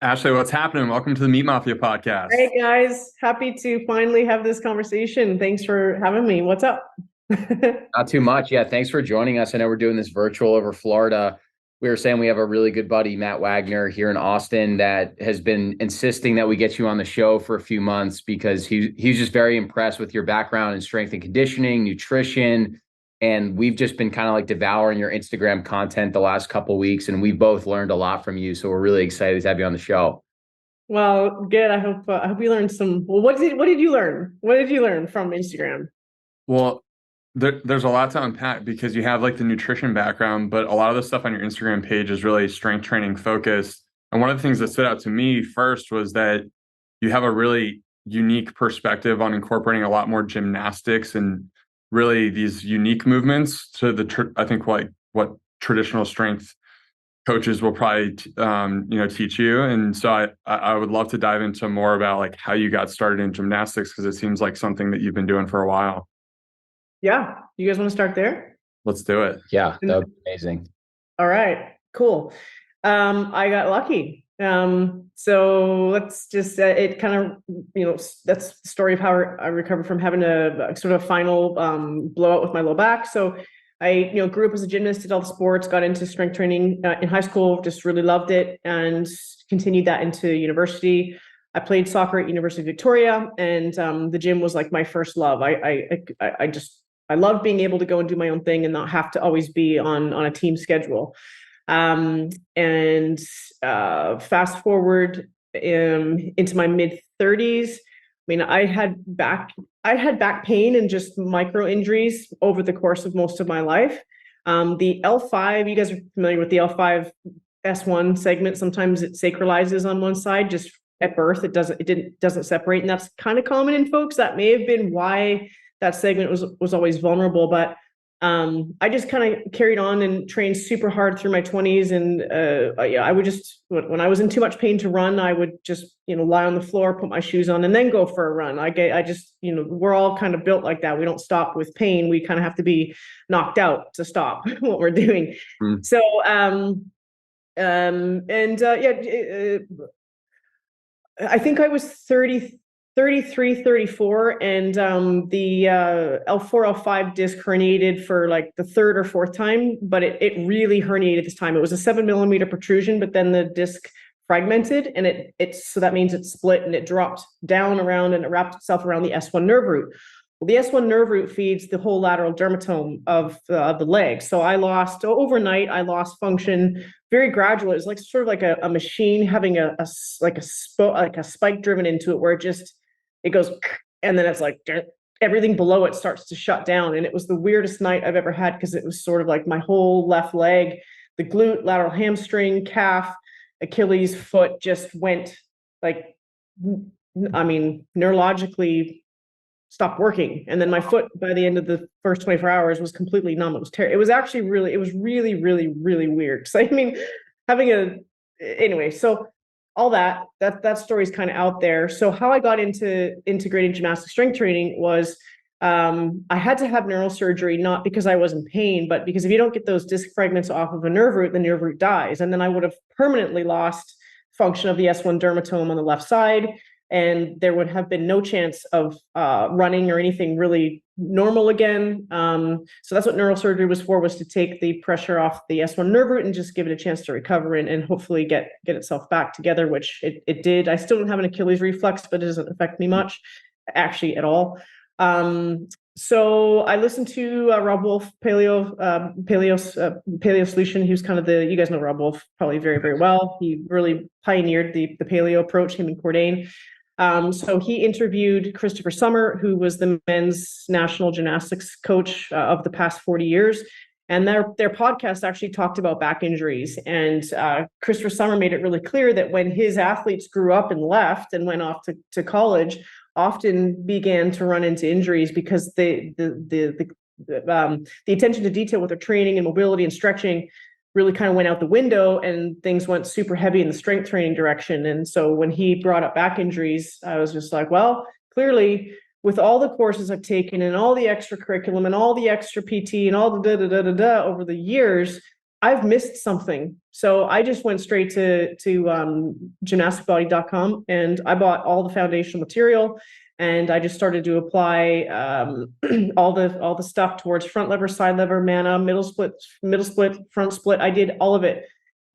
Ashleigh, what's happening? Welcome to the Meat Mafia podcast. Hey guys, happy to finally have this conversation. Thanks for having me. What's up? Not too much. Yeah. Thanks for joining us. I know we're doing this virtual over Florida. We were saying we have a really good buddy, Matt Wagner, here in Austin that has been insisting that we get you on the show for a few months because he's just very impressed with your background in strength and conditioning, nutrition. And we've just been kind of like devouring your Instagram content the last couple of weeks. And we've both learned a lot from you. So we're really excited to have you on the show. Well, good. I hope you learned some. Well, what did you learn? What did you learn from Instagram? Well, there's a lot to unpack because you have like the nutrition background, but a lot of the stuff on your Instagram page is really strength training focused. And one of the things that stood out to me first was that you have a really unique perspective on incorporating a lot more gymnastics and really these unique movements to I think like what traditional strength coaches will probably teach you. And so I would love to dive into more about like how you got started in gymnastics, because it seems like something that you've been doing for a while. Yeah. You guys want to start there? Let's do it. Yeah, that would be amazing. All right, cool. I got lucky. So let's just, it kind of, that's the story of how I recovered from having a sort of final blowout with my low back. So I, grew up as a gymnast, did all the sports, got into strength training in high school, just really loved it and continued that into university. I played soccer at University of Victoria, and the gym was like my first love. I loved being able to go and do my own thing and not have to always be on a team schedule. And fast forward into my mid 30s. I mean, I had back pain and just micro injuries over the course of most of my life. The L5, you guys are familiar with the L5 S1 segment. Sometimes it sacralizes on one side, just at birth. It doesn't separate, and that's kind of common in folks. That may have been why that segment was always vulnerable. But I just kind of carried on and trained super hard through my 20s. And I would just, when I was in too much pain to run, I would just, lie on the floor, put my shoes on, and then go for a run. I just, we're all kind of built like that. We don't stop with pain. We kind of have to be knocked out to stop what we're doing. So, I think I was 33, 34, and the L4, L5 disc herniated for like the third or fourth time, but it really herniated this time. It was a 7 millimeter protrusion, but then the disc fragmented, and so that means it split and it dropped down around and it wrapped itself around the S1 nerve root. Well, the S1 nerve root feeds the whole lateral dermatome of the leg. So overnight, I lost function very gradual. It's like sort of like a machine having a spike driven into it, where it goes, and then it's like everything below it starts to shut down. And it was the weirdest night I've ever had, because it was sort of like my whole left leg, the glute, lateral hamstring, calf, Achilles, foot just went like, neurologically stopped working. And then my foot, by the end of the first 24 hours, was completely numb. It was actually really, really, really weird. So anyway, so all that story is kind of out there. So how I got into integrating gymnastic strength training was I had to have neurosurgery, not because I was in pain, but because if you don't get those disc fragments off of a nerve root, the nerve root dies. And then I would have permanently lost function of the S1 dermatome on the left side. And there would have been no chance of running or anything really normal again. So that's what neurosurgery was for, was to take the pressure off the S1 nerve root and just give it a chance to recover and hopefully get itself back together, which it did. I still don't have an Achilles reflex, but it doesn't affect me much, actually, at all. So I listened to Rob Wolf, Paleo Solution. He was kind of you guys know Rob Wolf probably very, very well. He really pioneered the paleo approach, him and Cordain. So he interviewed Christopher Sommer, who was the men's national gymnastics coach of the past 40 years. And their podcast actually talked about back injuries. And Christopher Sommer made it really clear that when his athletes grew up and left and went off to college, often began to run into injuries because the attention to detail with their training and mobility and stretching really kind of went out the window, and things went super heavy in the strength training direction. And so when he brought up back injuries, I was just like, well, clearly with all the courses I've taken and all the extra curriculum and all the extra PT and all the over the years, I've missed something. So I just went straight to gymnasticsbody.com and I bought all the foundational material, and I just started to apply all the stuff towards front lever, side lever, mana, middle split, front split. I did all of it,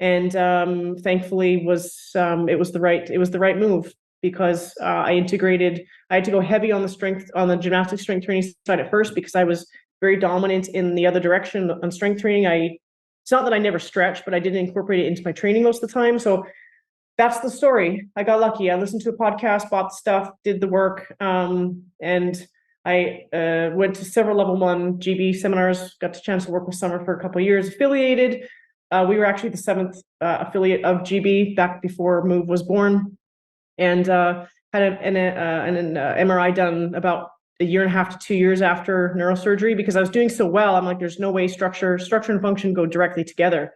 and thankfully it was the right move, because I integrated. I had to go heavy on the gymnastic strength training side at first, because I was very dominant in the other direction on strength training. It's not that I never stretched, but I didn't incorporate it into my training most of the time. So that's the story. I got lucky. I listened to a podcast, bought the stuff, did the work, and I went to several level 1 GB seminars, got the chance to work with Summer for a couple of years, affiliated. We were actually the 7th affiliate of GB back before MOVE was born, and had an MRI done about a year and a half to 2 years after neurosurgery, because I was doing so well. I'm like, there's no way structure and function go directly together.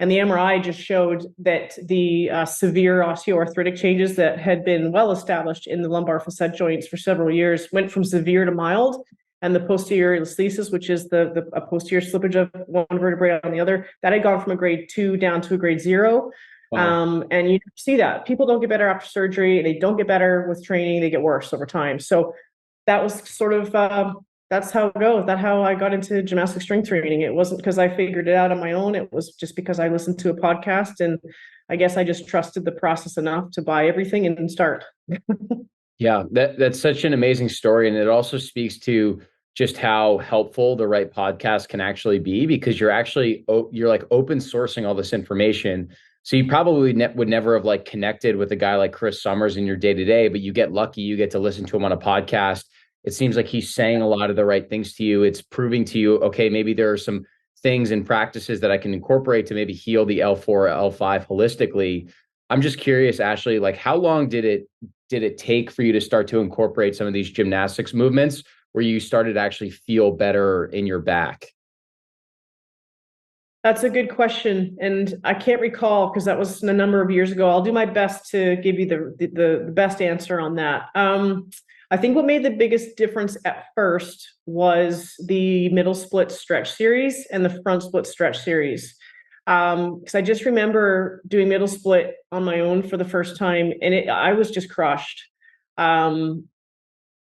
And the MRI just showed that the severe osteoarthritic changes that had been well established in the lumbar facet joints for several years went from severe to mild. And the posterior listhesis, which is the posterior slippage of one vertebrae on the other, that had gone from a grade 2 down to a grade 0. Wow. And you see that people don't get better after surgery. They don't get better with training. They get worse over time. So that was sort of, that's how it goes. That's how I got into gymnastic strength training. It wasn't because I figured it out on my own. It was just because I listened to a podcast, and I guess I just trusted the process enough to buy everything and start. Yeah, that's such an amazing story. And it also speaks to just how helpful the right podcast can actually be, because you're like open sourcing all this information. So you probably would never have like connected with a guy like Chris Summers in your day to day, but you get lucky, you get to listen to him on a podcast. It seems like he's saying a lot of the right things to you. It's proving to you, okay, maybe there are some things and practices that I can incorporate to maybe heal the L4 or L5 holistically. I'm just curious, Ashleigh, like how long did it take for you to start to incorporate some of these gymnastics movements where you started to actually feel better in your back? That's a good question, and I can't recall because that was a number of years ago. I'll do my best to give you the best answer on that. I think what made the biggest difference at first was the middle split stretch series and the front split stretch series. Because I just remember doing middle split on my own for the first time, and I was just crushed. And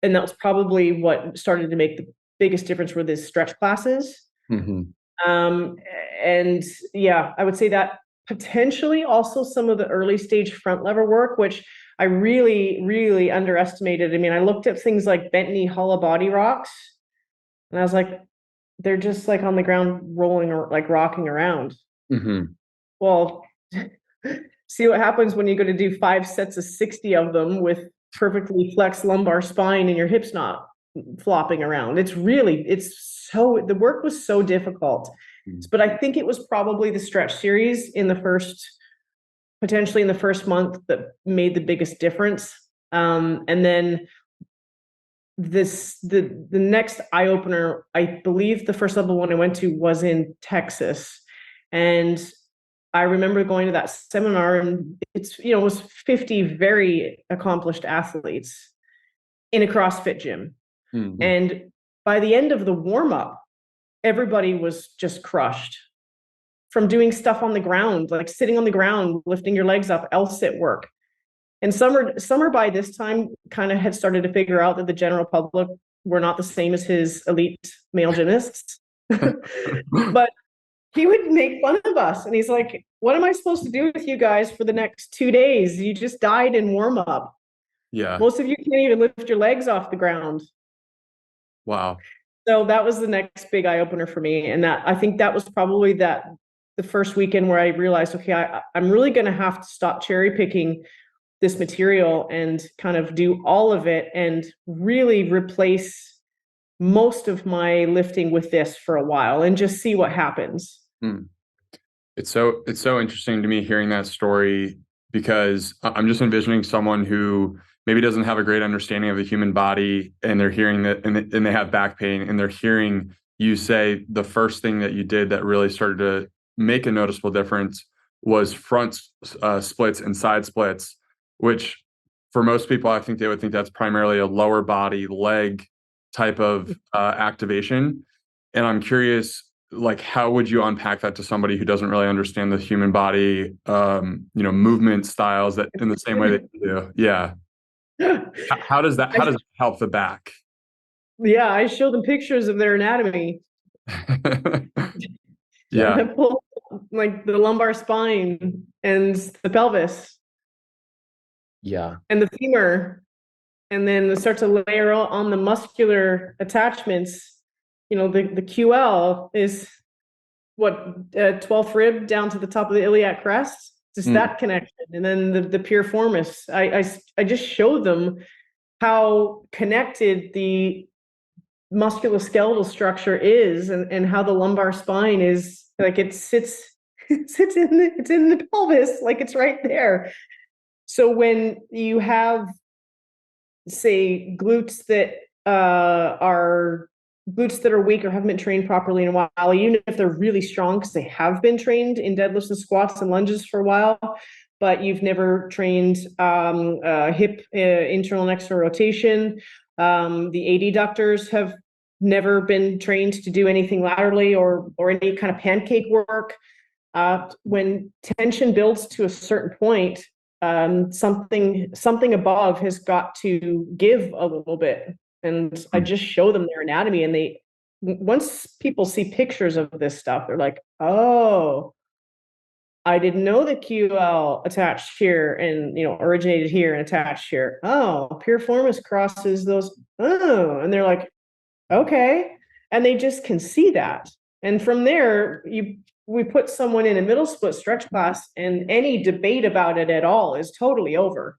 that was probably what started to make the biggest difference were these stretch classes. Mm-hmm. And yeah, I would say that potentially also some of the early stage front lever work, which I really, really underestimated. I mean, I looked at things like bent knee hollow body rocks, and I was like, they're just like on the ground rolling or like rocking around. Mm-hmm. Well, see what happens when you go to do 5 sets of 60 of them with perfectly flexed lumbar spine and your hips not flopping around. The work was so difficult. But I think it was probably the stretch series potentially in the first month that made the biggest difference. And then the next eye opener, I believe the first level one I went to was in Texas. And I remember going to that seminar, and it was 50 very accomplished athletes in a CrossFit gym. Mm-hmm. And by the end of the warm-up, everybody was just crushed from doing stuff on the ground, like sitting on the ground, lifting your legs up, L-sit work. And Summer by this time kind of had started to figure out that the general public were not the same as his elite male gymnasts. But he would make fun of us. And he's like, what am I supposed to do with you guys for the next 2 days? You just died in warm-up. Yeah. Most of you can't even lift your legs off the ground. Wow. So that was the next big eye opener for me. And I think that was probably the first weekend where I realized, okay, I'm really going to have to stop cherry picking this material and kind of do all of it and really replace most of my lifting with this for a while and just see what happens. It's so interesting to me hearing that story, because I'm just envisioning someone who maybe doesn't have a great understanding of the human body, and they're hearing that, and they have back pain, and they're hearing you say the first thing that you did that really started to make a noticeable difference was front splits and side splits, which for most people, I think they would think that's primarily a lower body leg type of activation. And I'm curious, like, how would you unpack that to somebody who doesn't really understand the human body, movement styles that in the same way that you do? Yeah. How does that help the back? Yeah, I show them pictures of their anatomy. Yeah. Pull, like the lumbar spine and the pelvis. Yeah. And the femur, and then start to layer on the muscular attachments. The QL is what, 12th rib down to the top of the iliac crest, just that connection. And then the piriformis. I just showed them how connected the musculoskeletal structure is, and how the lumbar spine is, like, it sits it's in the pelvis, like it's right there. So when you have, say, glutes that are weak or haven't been trained properly in a while, even if they're really strong because they have been trained in deadlifts and squats and lunges for a while, but you've never trained hip internal and external rotation. The adductors have never been trained to do anything laterally or any kind of pancake work. When tension builds to a certain point, something above has got to give a little bit. And I just show them their anatomy, and once people see pictures of this stuff, they're like, oh, I didn't know the QL attached here and, originated here and attached here. Oh, piriformis crosses those. Oh, and they're like, okay. And they just can see that. And from there, we put someone in a middle split stretch class, and any debate about it at all is totally over.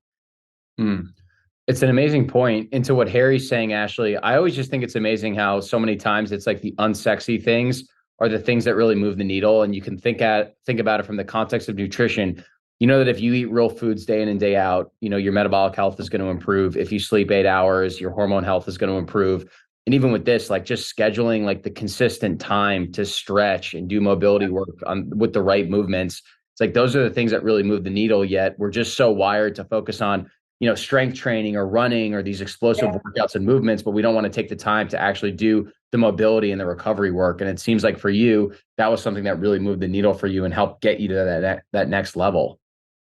It's an amazing point into what Harry's saying, Ashleigh. I always just think it's amazing how so many times it's like the unsexy things are the things that really move the needle. And you can think about it from the context of nutrition. You know that if you eat real foods day in and day out, your metabolic health is going to improve. If you sleep 8 hours, your hormone health is going to improve. And even with this, like just scheduling like the consistent time to stretch and do mobility work with the right movements, it's like those are the things that really move the needle. Yet we're just so wired to focus on strength training or running or these explosive workouts and movements, but we don't want to take the time to actually do the mobility and the recovery work. And it seems like for you, that was something that really moved the needle for you and helped get you to that next level.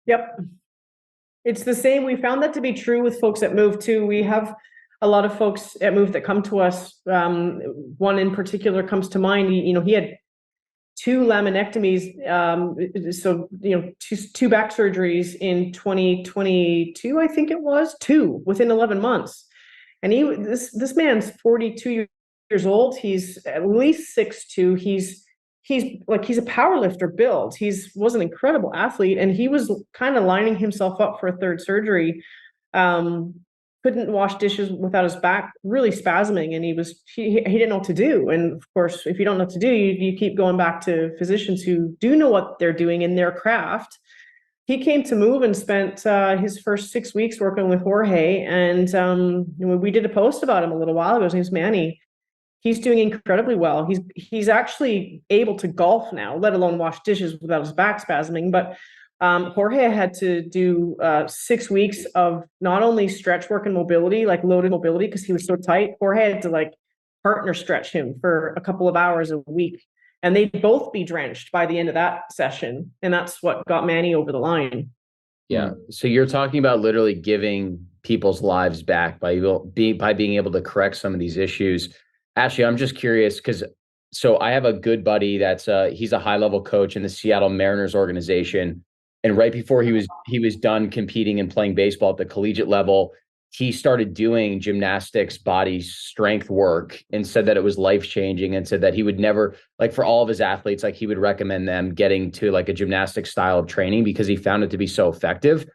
Yep. It's the same. We found that to be true with folks at MOVE too. We have a lot of folks at MOVE that come to us. One in particular comes to mind. He had 2 laminectomies, two back surgeries in 2022, I think it was, 2 within 11 months. And this man's 42 years old. He's at least 6'2". He's a power lifter build. Was an incredible athlete, and he was kind of lining himself up for a 3rd surgery. Couldn't wash dishes without his back really spasming, and he didn't know what to do. And of course, if you don't know what to do, you keep going back to physicians who do know what they're doing in their craft. He came to MOVE and spent his first 6 weeks working with Jorge, and we did a post about him a little while ago. His name's Manny. He's doing incredibly well. He's actually able to golf now, let alone wash dishes without his back spasming. But Jorge had to do 6 weeks of not only stretch work and mobility, like loaded mobility, because he was so tight. Jorge had to partner stretch him for a couple of hours a week, and they'd both be drenched by the end of that session. And that's what got Manny over the line. Yeah. So you're talking about literally giving people's lives back by being able to correct some of these issues. Ashleigh, I'm just curious so I have a good buddy that's he's a high-level coach in the Seattle Mariners organization. And right before he was done competing and playing baseball at the collegiate level, he started doing gymnastics body strength work and said that it was life-changing, and said that he would never, for all of his athletes, he would recommend them getting to a gymnastic style of training because he found it to be so effective.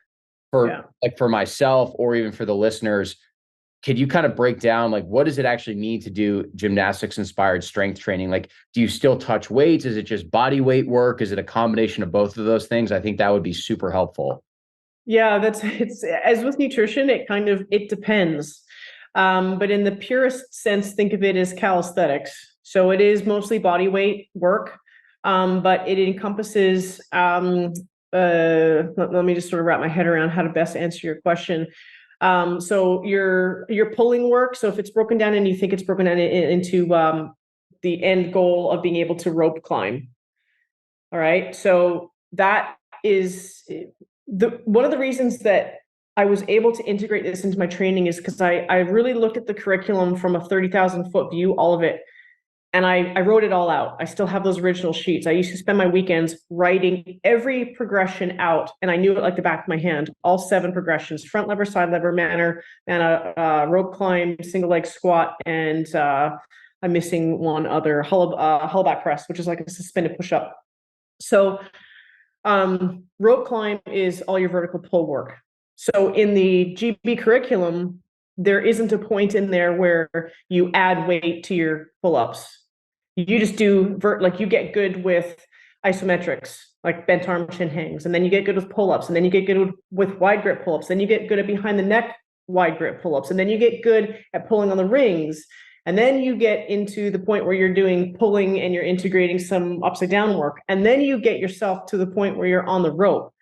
For myself, or even for the listeners, could you kind of break down what does it actually mean to do gymnastics inspired strength training? Do you still touch weights? Is it just body weight work? Is it a combination of both of those things? I think that would be super helpful. Yeah, it's as with nutrition, it depends. But in the purest sense, think of it as calisthenics. So it is mostly body weight work, but it encompasses, let me just sort of wrap my head around how to best answer your question. So your pulling work. So if it's broken down and you think it's broken down into the end goal of being able to rope climb. All right. So that is one of the reasons that I was able to integrate this into my training is because I really looked at the curriculum from a 30,000 foot view, all of it. And I wrote it all out. I still have those original sheets. I used to spend my weekends writing every progression out, and I knew it like the back of my hand. All 7 progressions: front lever, side lever, manna, rope climb, single leg squat, and I'm missing one other, hollow back press, which is like a suspended push up. So rope climb is all your vertical pull work. So in the GB curriculum, there isn't a point in there where you add weight to your pull-ups. You just do like you get good with isometrics, like bent arm chin hangs, and then you get good with pull-ups, and then you get good with wide grip pull-ups, then you get good at behind the neck wide grip pull-ups, and then you get good at pulling on the rings, and then you get into the point where you're doing pulling and you're integrating some upside down work, and then you get yourself to the point where you're on the rope.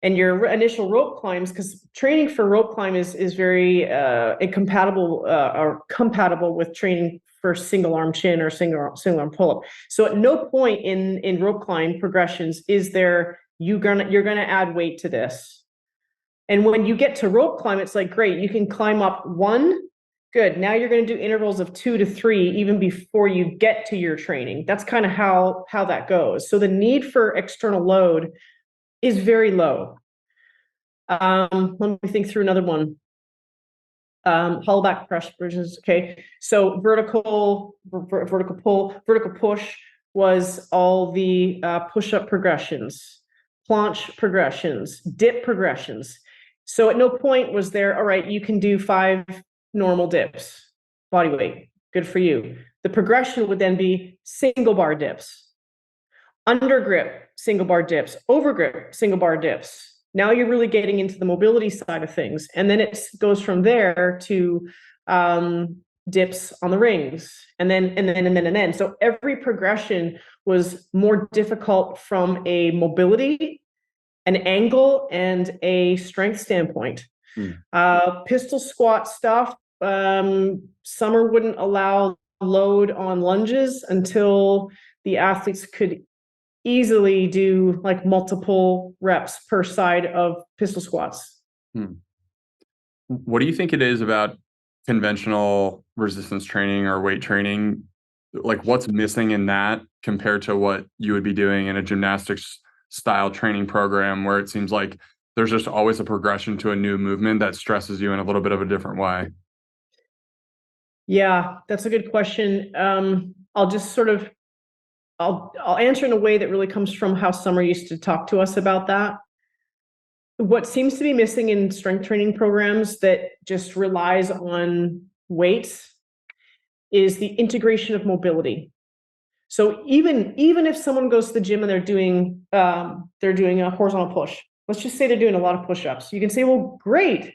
And your initial rope climbs, because training for rope climb is very incompatible or compatible with training for single arm chin or single arm pull up. So at no point in rope climb progressions is there you're gonna add weight to this. And when you get to rope climb, it's like, great, you can climb up 1. Good. Now you're going to do intervals of 2 to 3 even before you get to your training. That's kind of how that goes. So the need for external load is very low. Let me think through another one. Hollow back press bridges. Okay. So vertical pull, vertical push was all the push-up progressions, planche progressions, dip progressions. So at no point was there, all right, you can do 5 normal dips, body weight. Good for you. The progression would then be single bar dips, under grip, single bar dips, over grip, single bar dips. Now you're really getting into the mobility side of things. And then it goes from there to dips on the rings, and then. So every progression was more difficult from a mobility, an angle, and a strength standpoint. Pistol squat stuff, Summer wouldn't allow load on lunges until the athletes could easily do like multiple reps per side of pistol squats. What do you think it is about conventional resistance training or weight training? Like, what's missing in that compared to what you would be doing in a gymnastics style training program, where it seems like there's just always a progression to a new movement that stresses you in a little bit of a different way? Yeah, that's a good question. I'll just sort of I'll answer in a way that really comes from how Summer used to talk to us about that. What seems to be missing in strength training programs that just relies on weights is the integration of mobility. So even if someone goes to the gym and they're doing a horizontal push, let's just say they're doing a lot of push-ups. You can say, well, great,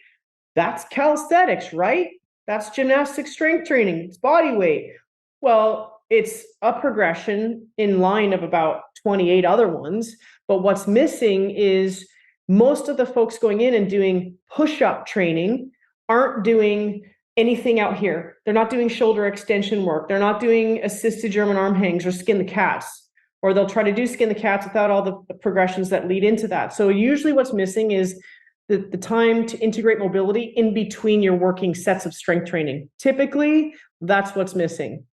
that's calisthenics, right? That's gymnastic strength training. It's body weight. Well, it's a progression in line of about 28 other ones. But what's missing is most of the folks going in and doing push-up training aren't doing anything out here. They're not doing shoulder extension work. They're not doing assisted German arm hangs or skin the cats, or they'll try to do skin the cats without all the progressions that lead into that. So usually what's missing is the time to integrate mobility in between your working sets of strength training. Typically, that's what's missing.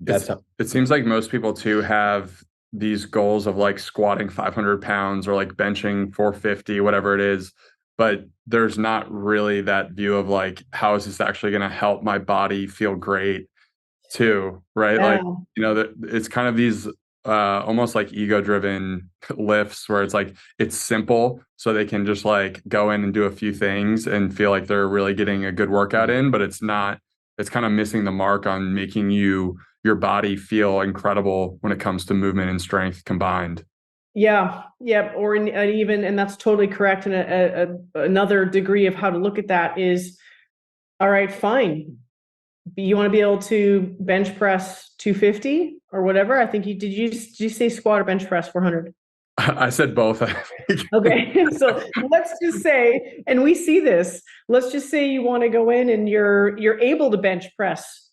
It seems like most people too have these goals of like squatting 500 pounds or like benching 450, whatever it is, but there's not really that view of like, how is this actually going to help my body feel great too, right? Yeah. Like, you know, it's kind of these almost like ego-driven lifts where it's like, it's simple, so they can just like go in and do a few things and feel like they're really getting a good workout in, but it's not, it's kind of missing the mark on making your body feel incredible when it comes to movement and strength combined. Yeah. Or and that's totally correct. And another degree of how to look at that is, all right, fine. You want to be able to bench press 250 or whatever? I think did you say squat or bench press 400? I said both. Okay. So let's just say, and we see this, let's just say you want to go in and you're able to bench press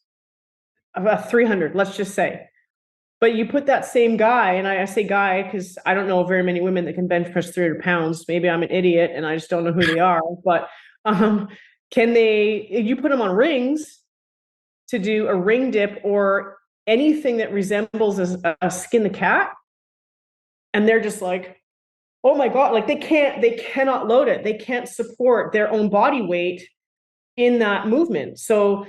300, let's just say. But you put that same guy, and I say guy because I don't know very many women that can bench press 300 pounds. Maybe I'm an idiot and I just don't know who they are. But you put them on rings to do a ring dip or anything that resembles a skin the cat, and they're just like, oh my God, like they cannot load it. They can't support their own body weight in that movement. So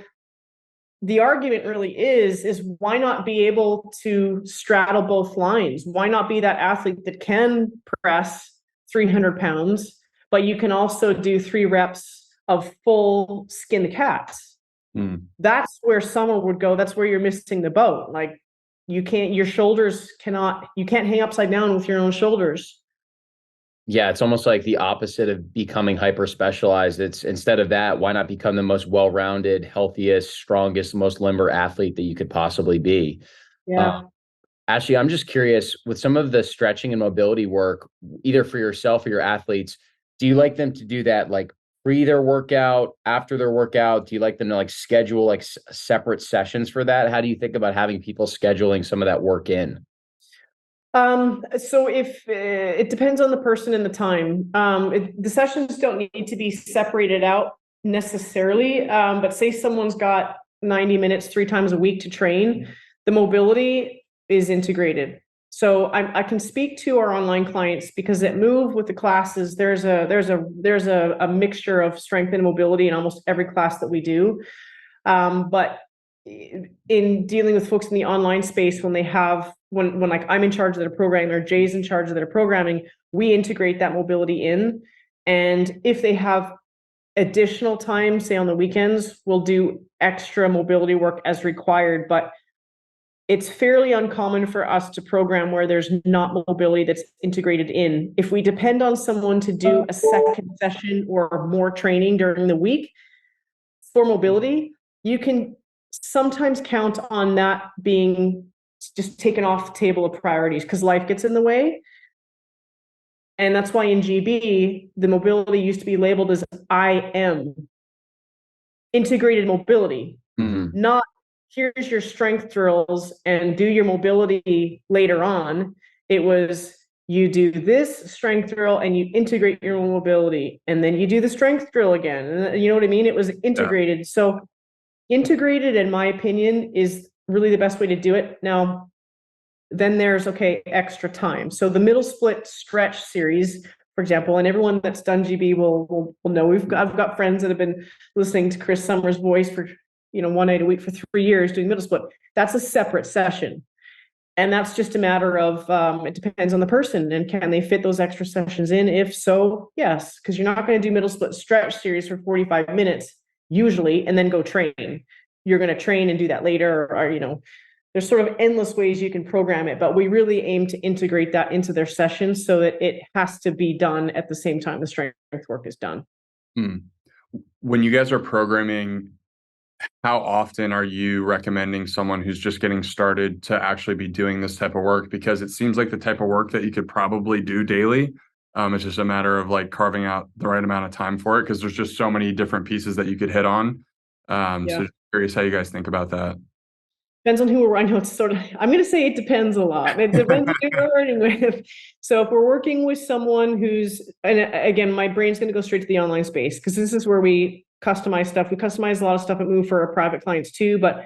the argument really is why not be able to straddle both lines? Why not be that athlete that can press 300 pounds, but you can also do 3 reps of full skin the cat? That's where someone would go. That's where you're missing the boat. Like you can't hang upside down with your own shoulders. Yeah, it's almost like the opposite of becoming hyper specialized. It's instead of that, why not become the most well-rounded, healthiest, strongest, most limber athlete that you could possibly be? Yeah. Ashleigh, I'm just curious, with some of the stretching and mobility work, either for yourself or your athletes, do you like them to do that like pre their workout, after their workout? Do you like them to like schedule like separate sessions for that? How do you think about having people scheduling some of that work in? So if it depends on the person and the time, the sessions don't need to be separated out necessarily. But say someone's got 90 minutes 3 times a week to train, the mobility is integrated. So I can speak to our online clients because at MOVE with the classes, there's a mixture of strength and mobility in almost every class that we do. But in dealing with folks in the online space, when like I'm in charge of their programming or Jay's in charge of their programming, we integrate that mobility in. And if they have additional time, say on the weekends, we'll do extra mobility work as required. But it's fairly uncommon for us to program where there's not mobility that's integrated in. If we depend on someone to do a second session or more training during the week for mobility, you can sometimes count on that being just taken off the table of priorities because life gets in the way. And that's why in GB, the mobility used to be labeled as IM, integrated mobility, not here's your strength drills and do your mobility later on. It was you do this strength drill and you integrate your own mobility, and then you do the strength drill again. And you know what I mean? It was integrated. Yeah. So integrated, in my opinion, is really the best way to do it. Now, then there's, extra time. So the middle split stretch series, for example, and everyone that's done GB will know, I've got friends that have been listening to Chris Summers' voice for, 1 night a week for 3 years doing middle split. That's a separate session. And that's just a matter of, it depends on the person and can they fit those extra sessions in? If so, yes, because you're not going to do middle split stretch series for 45 minutes usually, and then go train. You're going to train and do that later, or there's sort of endless ways you can program it, but we really aim to integrate that into their sessions so that it has to be done at the same time the strength work is done. When you guys are programming, how often are you recommending someone who's just getting started to actually be doing this type of work? Because it seems like the type of work that you could probably do daily. It's just a matter of like carving out the right amount of time for it, because there's just so many different pieces that you could hit on. So just curious how you guys think about that. Depends on who we're, I know it's sort of, I'm going to say it depends a lot. It depends on who we're working with. So if we're working with someone who's, and again, my brain's going to go straight to the online space because this is where we customize stuff. We customize a lot of stuff at MOVE for our private clients too, but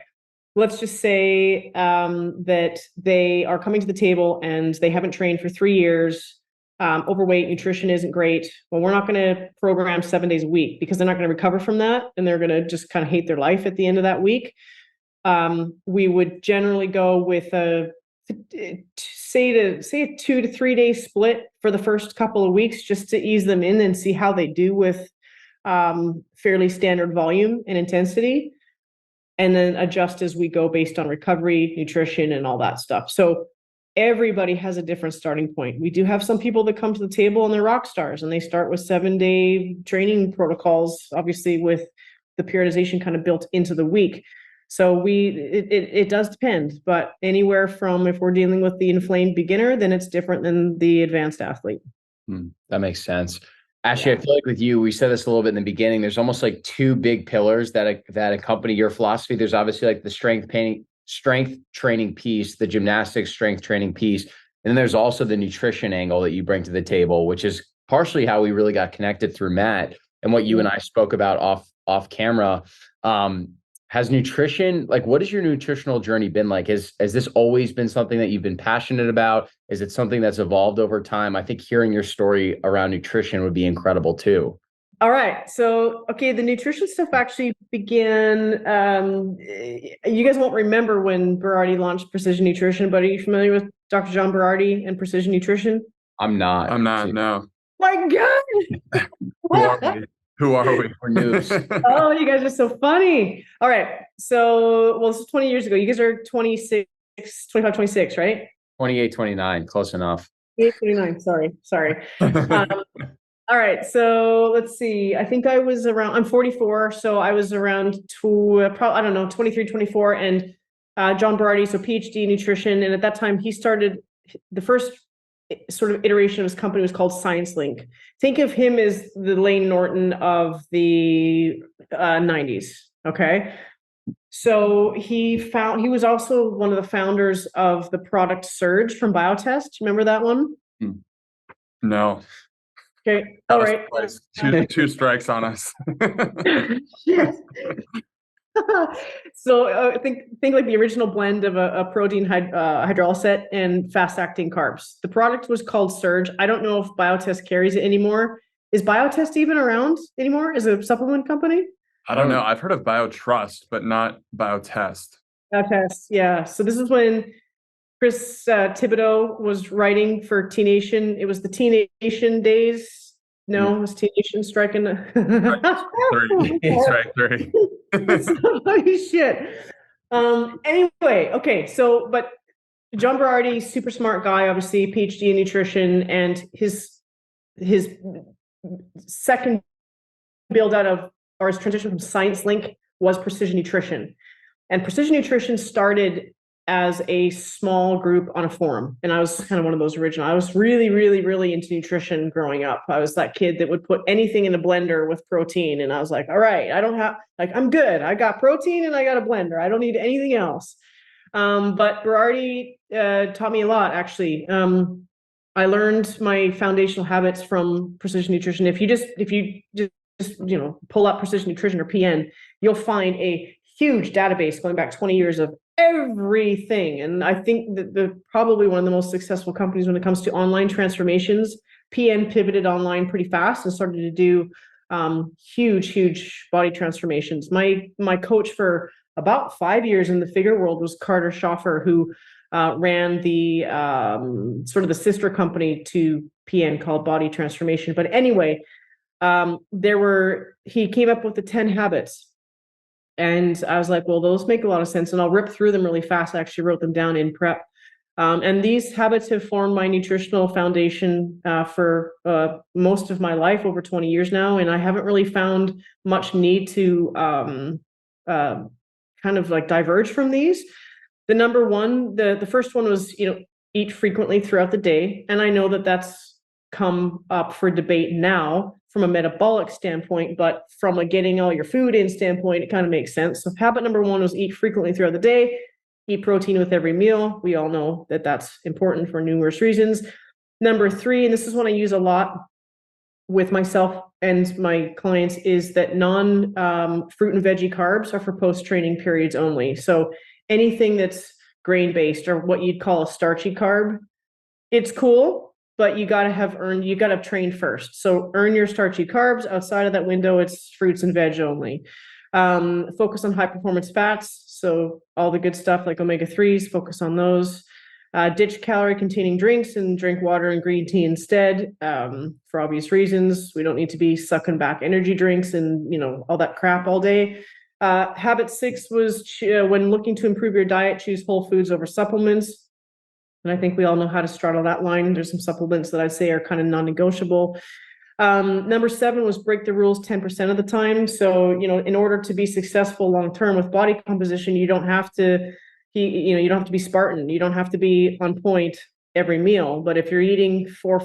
let's just say that they are coming to the table and they haven't trained for 3 years. Overweight, nutrition isn't great. Well, we're not going to program 7 days a week because they're not going to recover from that. And they're going to just kind of hate their life at the end of that week. We would generally go with say a 2 to 3 day split for the first couple of weeks, just to ease them in and see how they do with fairly standard volume and intensity, and then adjust as we go based on recovery, nutrition, and all that stuff. So everybody has a different starting point. We do have some people that come to the table and they're rock stars and they start with 7-day training protocols, obviously with the periodization kind of built into the week. So it does depend, but anywhere from, if we're dealing with the inflamed beginner, then it's different than the advanced athlete. That makes sense. Ashley, I feel like with you, we said this a little bit in the beginning. There's almost like two big pillars that accompany your philosophy. There's obviously like the strength training piece, the gymnastics strength training piece, and then there's also the nutrition angle that you bring to the table, which is partially how we really got connected through Matt and what you and I spoke about off camera. Has nutrition, like, what has your nutritional journey been like? Has this always been something that you've been passionate about? Is it something that's evolved over time? I think hearing your story around nutrition would be incredible too. All right. So, okay, the nutrition stuff actually began, you guys won't remember when Berardi launched Precision Nutrition, but are you familiar with Dr. John Berardi and Precision Nutrition? I'm not, no. My God. Who are we? Who are we? We're noobs. Oh, you guys are so funny. All right. So, well, this is 20 years ago. You guys are 25, 26, right? 28, 29, close enough. 29. Sorry. All right. So let's see. I think I was around, I'm 44. So I was around I don't know, 23, 24. And John Berardi, so PhD in nutrition. And at that time, he started the first sort of iteration of his company was called Science Link. Think of him as the Lane Norton of the 90s. Okay. So he was also one of the founders of the product Surge from Biotest. Remember that one? No. Okay. All right. Two strikes on us. Yes. So think like the original blend of a protein hydrolyset and fast acting carbs. The product was called Surge. I don't know if Biotest carries it anymore. Is Biotest even around anymore as a supplement company? I don't know. I've heard of BioTrust, but not Biotest. Biotest, yeah. So this is when Chris Thibodeau was writing for T Nation. It was the T Nation days. No, it was T Nation striking. Strike three. Holy shit. Anyway, okay. So, but John Berardi, super smart guy, obviously PhD in nutrition, and his second build out of, or his transition from Science Link was Precision Nutrition. And Precision Nutrition started as a small group on a forum. And I was kind of one of those original. I was really, really, really into nutrition growing up. I was that kid that would put anything in a blender with protein. And I was like, all right, I'm good. I got protein and I got a blender. I don't need anything else. But Berardi taught me a lot, actually. I learned my foundational habits from Precision Nutrition. If you just pull up Precision Nutrition or PN, you'll find a huge database going back 20 years of everything. And I think that they're probably one of the most successful companies when it comes to online transformations. PN pivoted online pretty fast and started to do huge body transformations. My coach for about 5 years in the figure world was Carter Schoffer, who ran the sort of the sister company to PN called Body Transformation. But anyway, he came up with the 10 habits. And I was like, well, those make a lot of sense. And I'll rip through them really fast. I actually wrote them down in prep. And these habits have formed my nutritional foundation for most of my life, over 20 years now. And I haven't really found much need to kind of like diverge from these. The number one, the first one was, eat frequently throughout the day. And I know that that's come up for debate now from a metabolic standpoint, but from a getting all your food in standpoint, it kind of makes sense. So habit number one was eat frequently throughout the day, eat protein with every meal. We all know that that's important for numerous reasons. Number three, and this is one I use a lot with myself and my clients, is that fruit and veggie carbs are for post-training periods only. So anything that's grain-based or what you'd call a starchy carb, it's cool, but you got to have trained first. So earn your starchy carbs. Outside of that window, it's fruits and veg only. Focus on high performance fats. So all the good stuff like omega-3s, focus on those. Ditch calorie containing drinks and drink water and green tea instead, for obvious reasons. We don't need to be sucking back energy drinks and, all that crap all day. Habit 6 was when looking to improve your diet, choose whole foods over supplements. And I think we all know how to straddle that line. There's some supplements that I'd say are kind of non-negotiable. Number 7 was break the rules 10% of the time. So, in order to be successful long-term with body composition, you don't have to be Spartan. You don't have to be on point every meal. But if you're eating four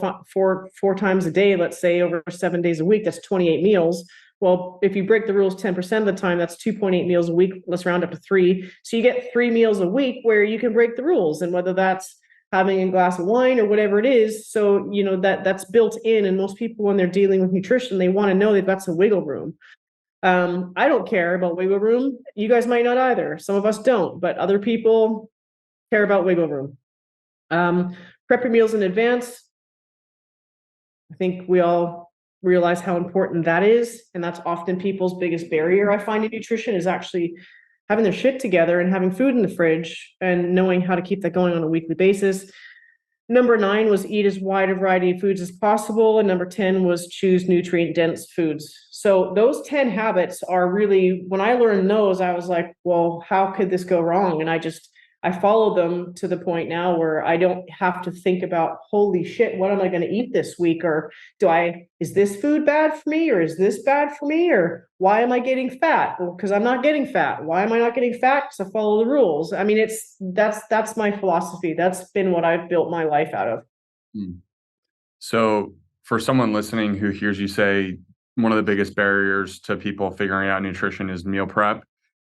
times a day, let's say over 7 days a week, that's 28 meals. Well, if you break the rules 10% of the time, that's 2.8 meals a week. Let's round up to 3. So you get 3 meals a week where you can break the rules, and whether that's having a glass of wine or whatever it is. So, you know, that's built in. And most people, when they're dealing with nutrition, they want to know they've got some wiggle room. I don't care about wiggle room. You guys might not either. Some of us don't, but other people care about wiggle room. Prep your meals in advance. I think we all realize how important that is. And that's often people's biggest barrier, I find, in nutrition, is actually having their shit together and having food in the fridge and knowing how to keep that going on a weekly basis. Number 9 was eat as wide a variety of foods as possible. And number 10 was choose nutrient-dense foods. So those 10 habits are really, when I learned those, I was like, well, how could this go wrong? And I follow them to the point now where I don't have to think about, holy shit, what am I going to eat this week? Or is this food bad for me? Or is this bad for me? Or why am I getting fat? Well, because I'm not getting fat. Why am I not getting fat? Because I follow the rules. I mean, that's my philosophy. That's been what I've built my life out of. So for someone listening who hears you say one of the biggest barriers to people figuring out nutrition is meal prep,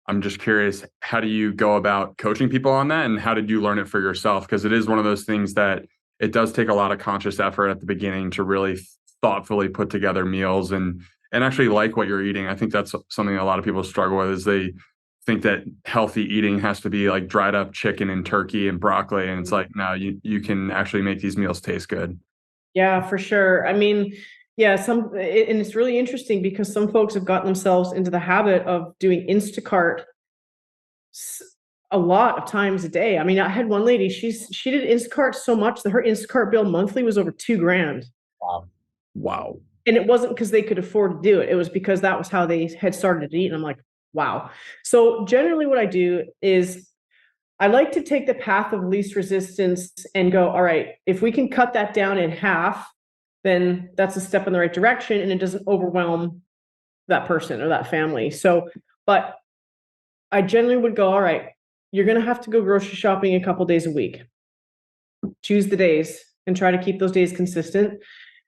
I'm just curious, how do you go about coaching people on that? And how did you learn it for yourself? Because it is one of those things that it does take a lot of conscious effort at the beginning to really thoughtfully put together meals and actually like what you're eating. I think that's something a lot of people struggle with, is they think that healthy eating has to be like dried up chicken and turkey and broccoli. And it's like, no, you can actually make these meals taste good. Yeah, for sure. I mean, yeah, and it's really interesting because some folks have gotten themselves into the habit of doing Instacart a lot of times a day. I mean, I had one lady, she did Instacart so much that her Instacart bill monthly was over $2,000. Wow. And it wasn't because they could afford to do it. It was because that was how they had started to eat. And I'm like, wow. So generally what I do is I like to take the path of least resistance and go, all right, if we can cut that down in half, then that's a step in the right direction and it doesn't overwhelm that person or that family. So, but I generally would go, all right, you're going to have to go grocery shopping a couple days a week. Choose the days and try to keep those days consistent.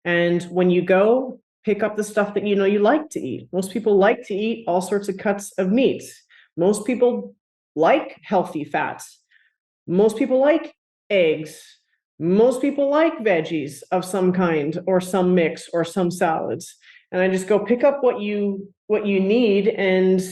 And when you go, pick up the stuff that you know you like to eat. Most people like to eat all sorts of cuts of meats. Most people like healthy fats. Most people like eggs. Most people like veggies of some kind or some mix or some salads. And I just go pick up what you need and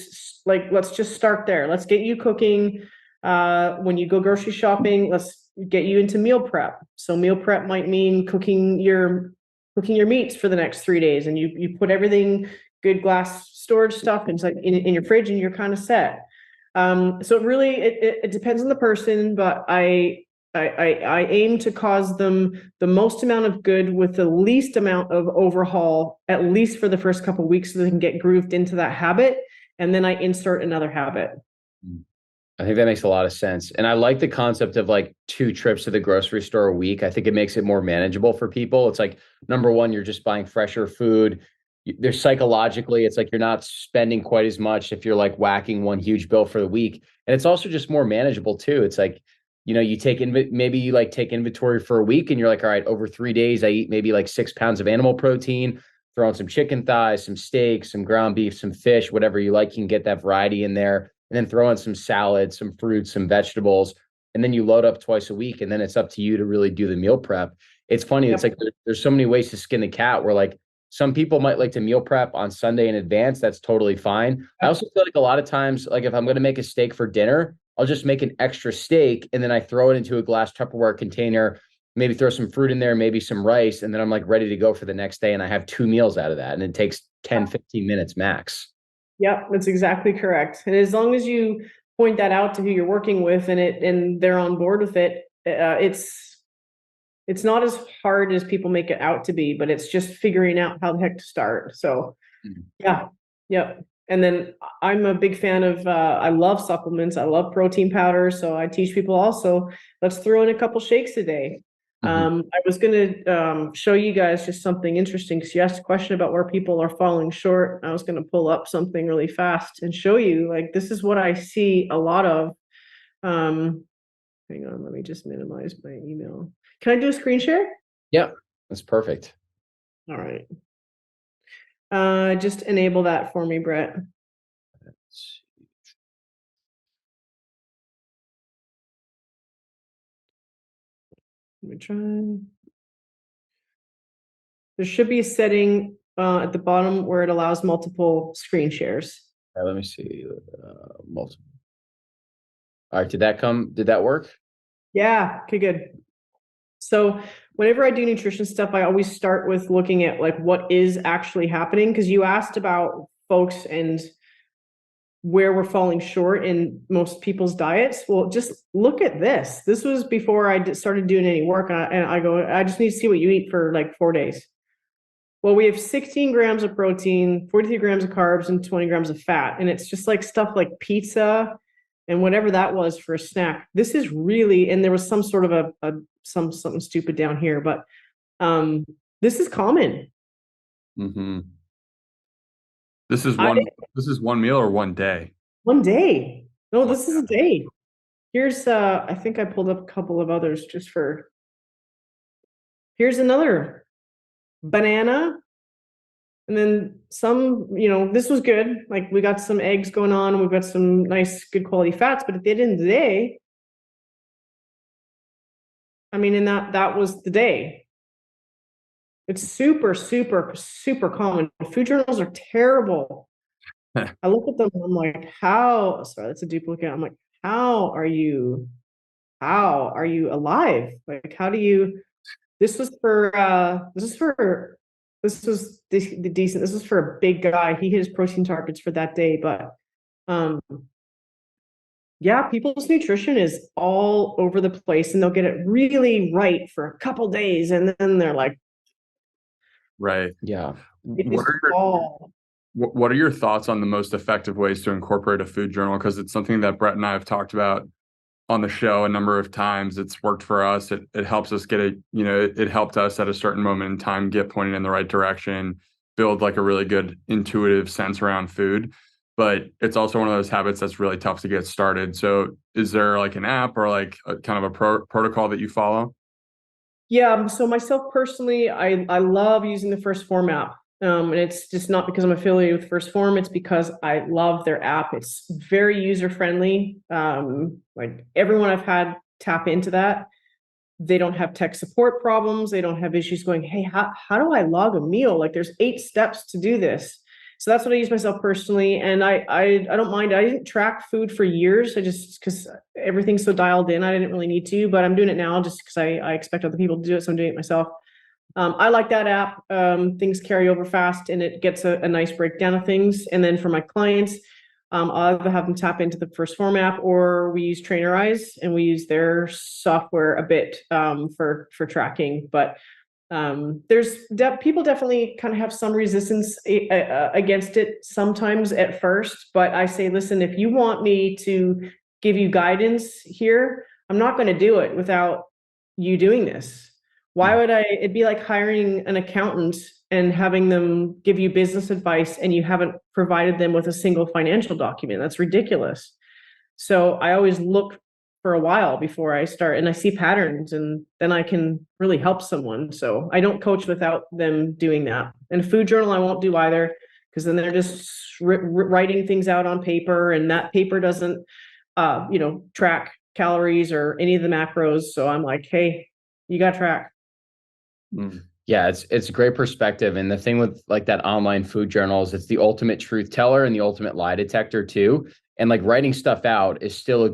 like, let's just start there. Let's get you cooking. When you go grocery shopping, let's get you into meal prep. So meal prep might mean cooking your meats for the next 3 days, and you put everything, good glass storage stuff inside in your fridge, and you're kind of set. So it depends on the person, but I aim to cause them the most amount of good with the least amount of overhaul, at least for the first couple of weeks, so they can get grooved into that habit. And then I insert another habit. I think that makes a lot of sense. And I like the concept of like 2 trips to the grocery store a week. I think it makes it more manageable for people. It's like, number one, you're just buying fresher food. There's psychologically, it's like you're not spending quite as much if you're like whacking one huge bill for the week. And it's also just more manageable too. It's like, you know, you take maybe you like take inventory for a week and you're like, all right, over 3 days, I eat maybe like 6 pounds of animal protein, throw in some chicken thighs, some steak, some ground beef, some fish, whatever you like. You can get that variety in there, and then throw in some salad, some fruits, some vegetables, and then you load up twice a week. And then it's up to you to really do the meal prep. It's funny. Yep. It's like, there's so many ways to skin the cat, where like some people might like to meal prep on Sunday in advance. That's totally fine. I also feel like a lot of times, like if I'm going to make a steak for dinner, I'll just make an extra steak and then I throw it into a glass Tupperware container, maybe throw some fruit in there, maybe some rice. And then I'm like ready to go for the next day. And I have 2 meals out of that. And it takes 10, 15 minutes max. Yep, that's exactly correct. And as long as you point that out to who you're working with and they're on board with it, it's not as hard as people make it out to be, but it's just figuring out how the heck to start. So yeah. And then I'm a big fan of, I love supplements. I love protein powder. So I teach people also, let's throw in a couple shakes a day. I was going to show you guys just something interesting, because you asked a question about where people are falling short. I was going to pull up something really fast and show you, like, this is what I see a lot of. Hang on, let me just minimize my email. Can I do a screen share? Yeah, that's perfect. All right. Just enable that for me, Brett. Let me try. There should be a setting at the bottom where it allows multiple screen shares. Let me see. Multiple. All right, did that work? Yeah, okay, good. So whenever I do nutrition stuff, I always start with looking at like what is actually happening, because you asked about folks and where we're falling short in most people's diets. Well, just look at this. This was before I started doing any work, and I go, I just need to see what you eat for like 4 days. Well, we have 16 grams of protein, 43 grams of carbs, and 20 grams of fat. And it's just like stuff like pizza and whatever that was for a snack. This is really, and there was some sort of something stupid down here, but this is common. Mm-hmm. This is one meal or one day? One day. No, this is a day. Here's I think I pulled up a couple of others just for. Here's another banana. And then some, this was good. Like we got some eggs going on. We've got some nice, good quality fats. But at the end of the day, I mean, and that was the day. It's super, super, super common. Food journals are terrible. I look at them and I'm like, sorry, that's a duplicate. I'm like, how are you alive? Like, this was decent. This was for a big guy. He hit his protein targets for that day, but yeah, people's nutrition is all over the place, and they'll get it really right for a couple days, and then they're like, right. Yeah. What are your thoughts on the most effective ways to incorporate a food journal? Because it's something that Brett and I have talked about on the show a number of times. It's worked for us. It helps us get it helped us at a certain moment in time get pointed in the right direction, build like a really good intuitive sense around food. But it's also one of those habits that's really tough to get started. So is there like an app or like a kind of a protocol that you follow? Yeah. So myself personally, I love using the First Form app. And it's just not because I'm affiliated with First Form. It's because I love their app. It's very user-friendly. Like everyone I've had tap into that. They don't have tech support problems. They don't have issues going, hey, how do I log a meal? Like there's 8 steps to do this. So that's what I use myself personally. And I don't mind. I didn't track food for years. Because everything's so dialed in, I didn't really need to, but I'm doing it now just because I expect other people to do it. So I'm doing it myself. I like that app. Things carry over fast and it gets a nice breakdown of things. And then for my clients, I'll either have them tap into the First Form app, or we use Trainerize and we use their software a bit for tracking. But people definitely kind of have some resistance against it sometimes at first. But I say, listen, if you want me to give you guidance here, I'm not going to do it without you doing this. Why would it'd be like hiring an accountant and having them give you business advice and you haven't provided them with a single financial document. That's ridiculous. So I always look for a while before I start, and I see patterns, and then I can really help someone. So I don't coach without them doing that. And a food journal I won't do either, because then they're just writing things out on paper, and that paper doesn't track calories or any of the macros. So I'm like, hey, you got to track. Yeah, it's a great perspective. And the thing with like that online food journals, it's the ultimate truth teller and the ultimate lie detector too. And like writing stuff out is still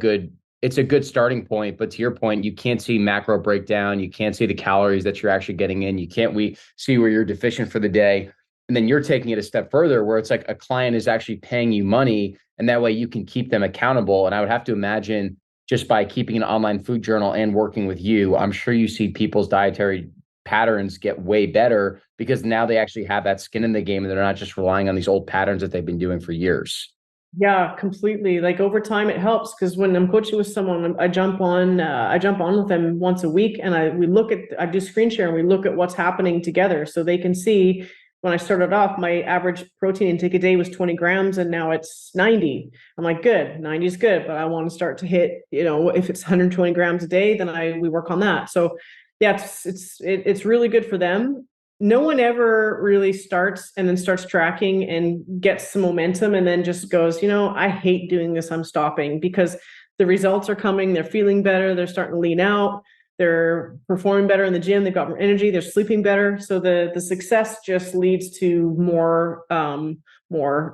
it's a good starting point. But to your point, you can't see macro breakdown. You can't see the calories that you're actually getting in. You can't see where you're deficient for the day. And then you're taking it a step further where it's like a client is actually paying you money, and that way you can keep them accountable. And I would have to imagine, just by keeping an online food journal and working with you, I'm sure you see people's dietary patterns get way better because now they actually have that skin in the game and they're not just relying on these old patterns that they've been doing for years. Yeah, completely. Like over time, it helps, because when I'm coaching with someone, I jump on with them once a week, and I do screen share and we look at what's happening together, so they can see when I started off, my average protein intake a day was 20 grams and now it's 90. I'm like, good, 90 is good, but I want to start to hit, if it's 120 grams a day, then we work on that. So yeah, it's really good for them. No one ever really starts and then starts tracking and gets some momentum and then just goes, I hate doing this, I'm stopping, because the results are coming, they're feeling better, they're starting to lean out, they're performing better in the gym, they've got more energy, they're sleeping better. So the success just leads to more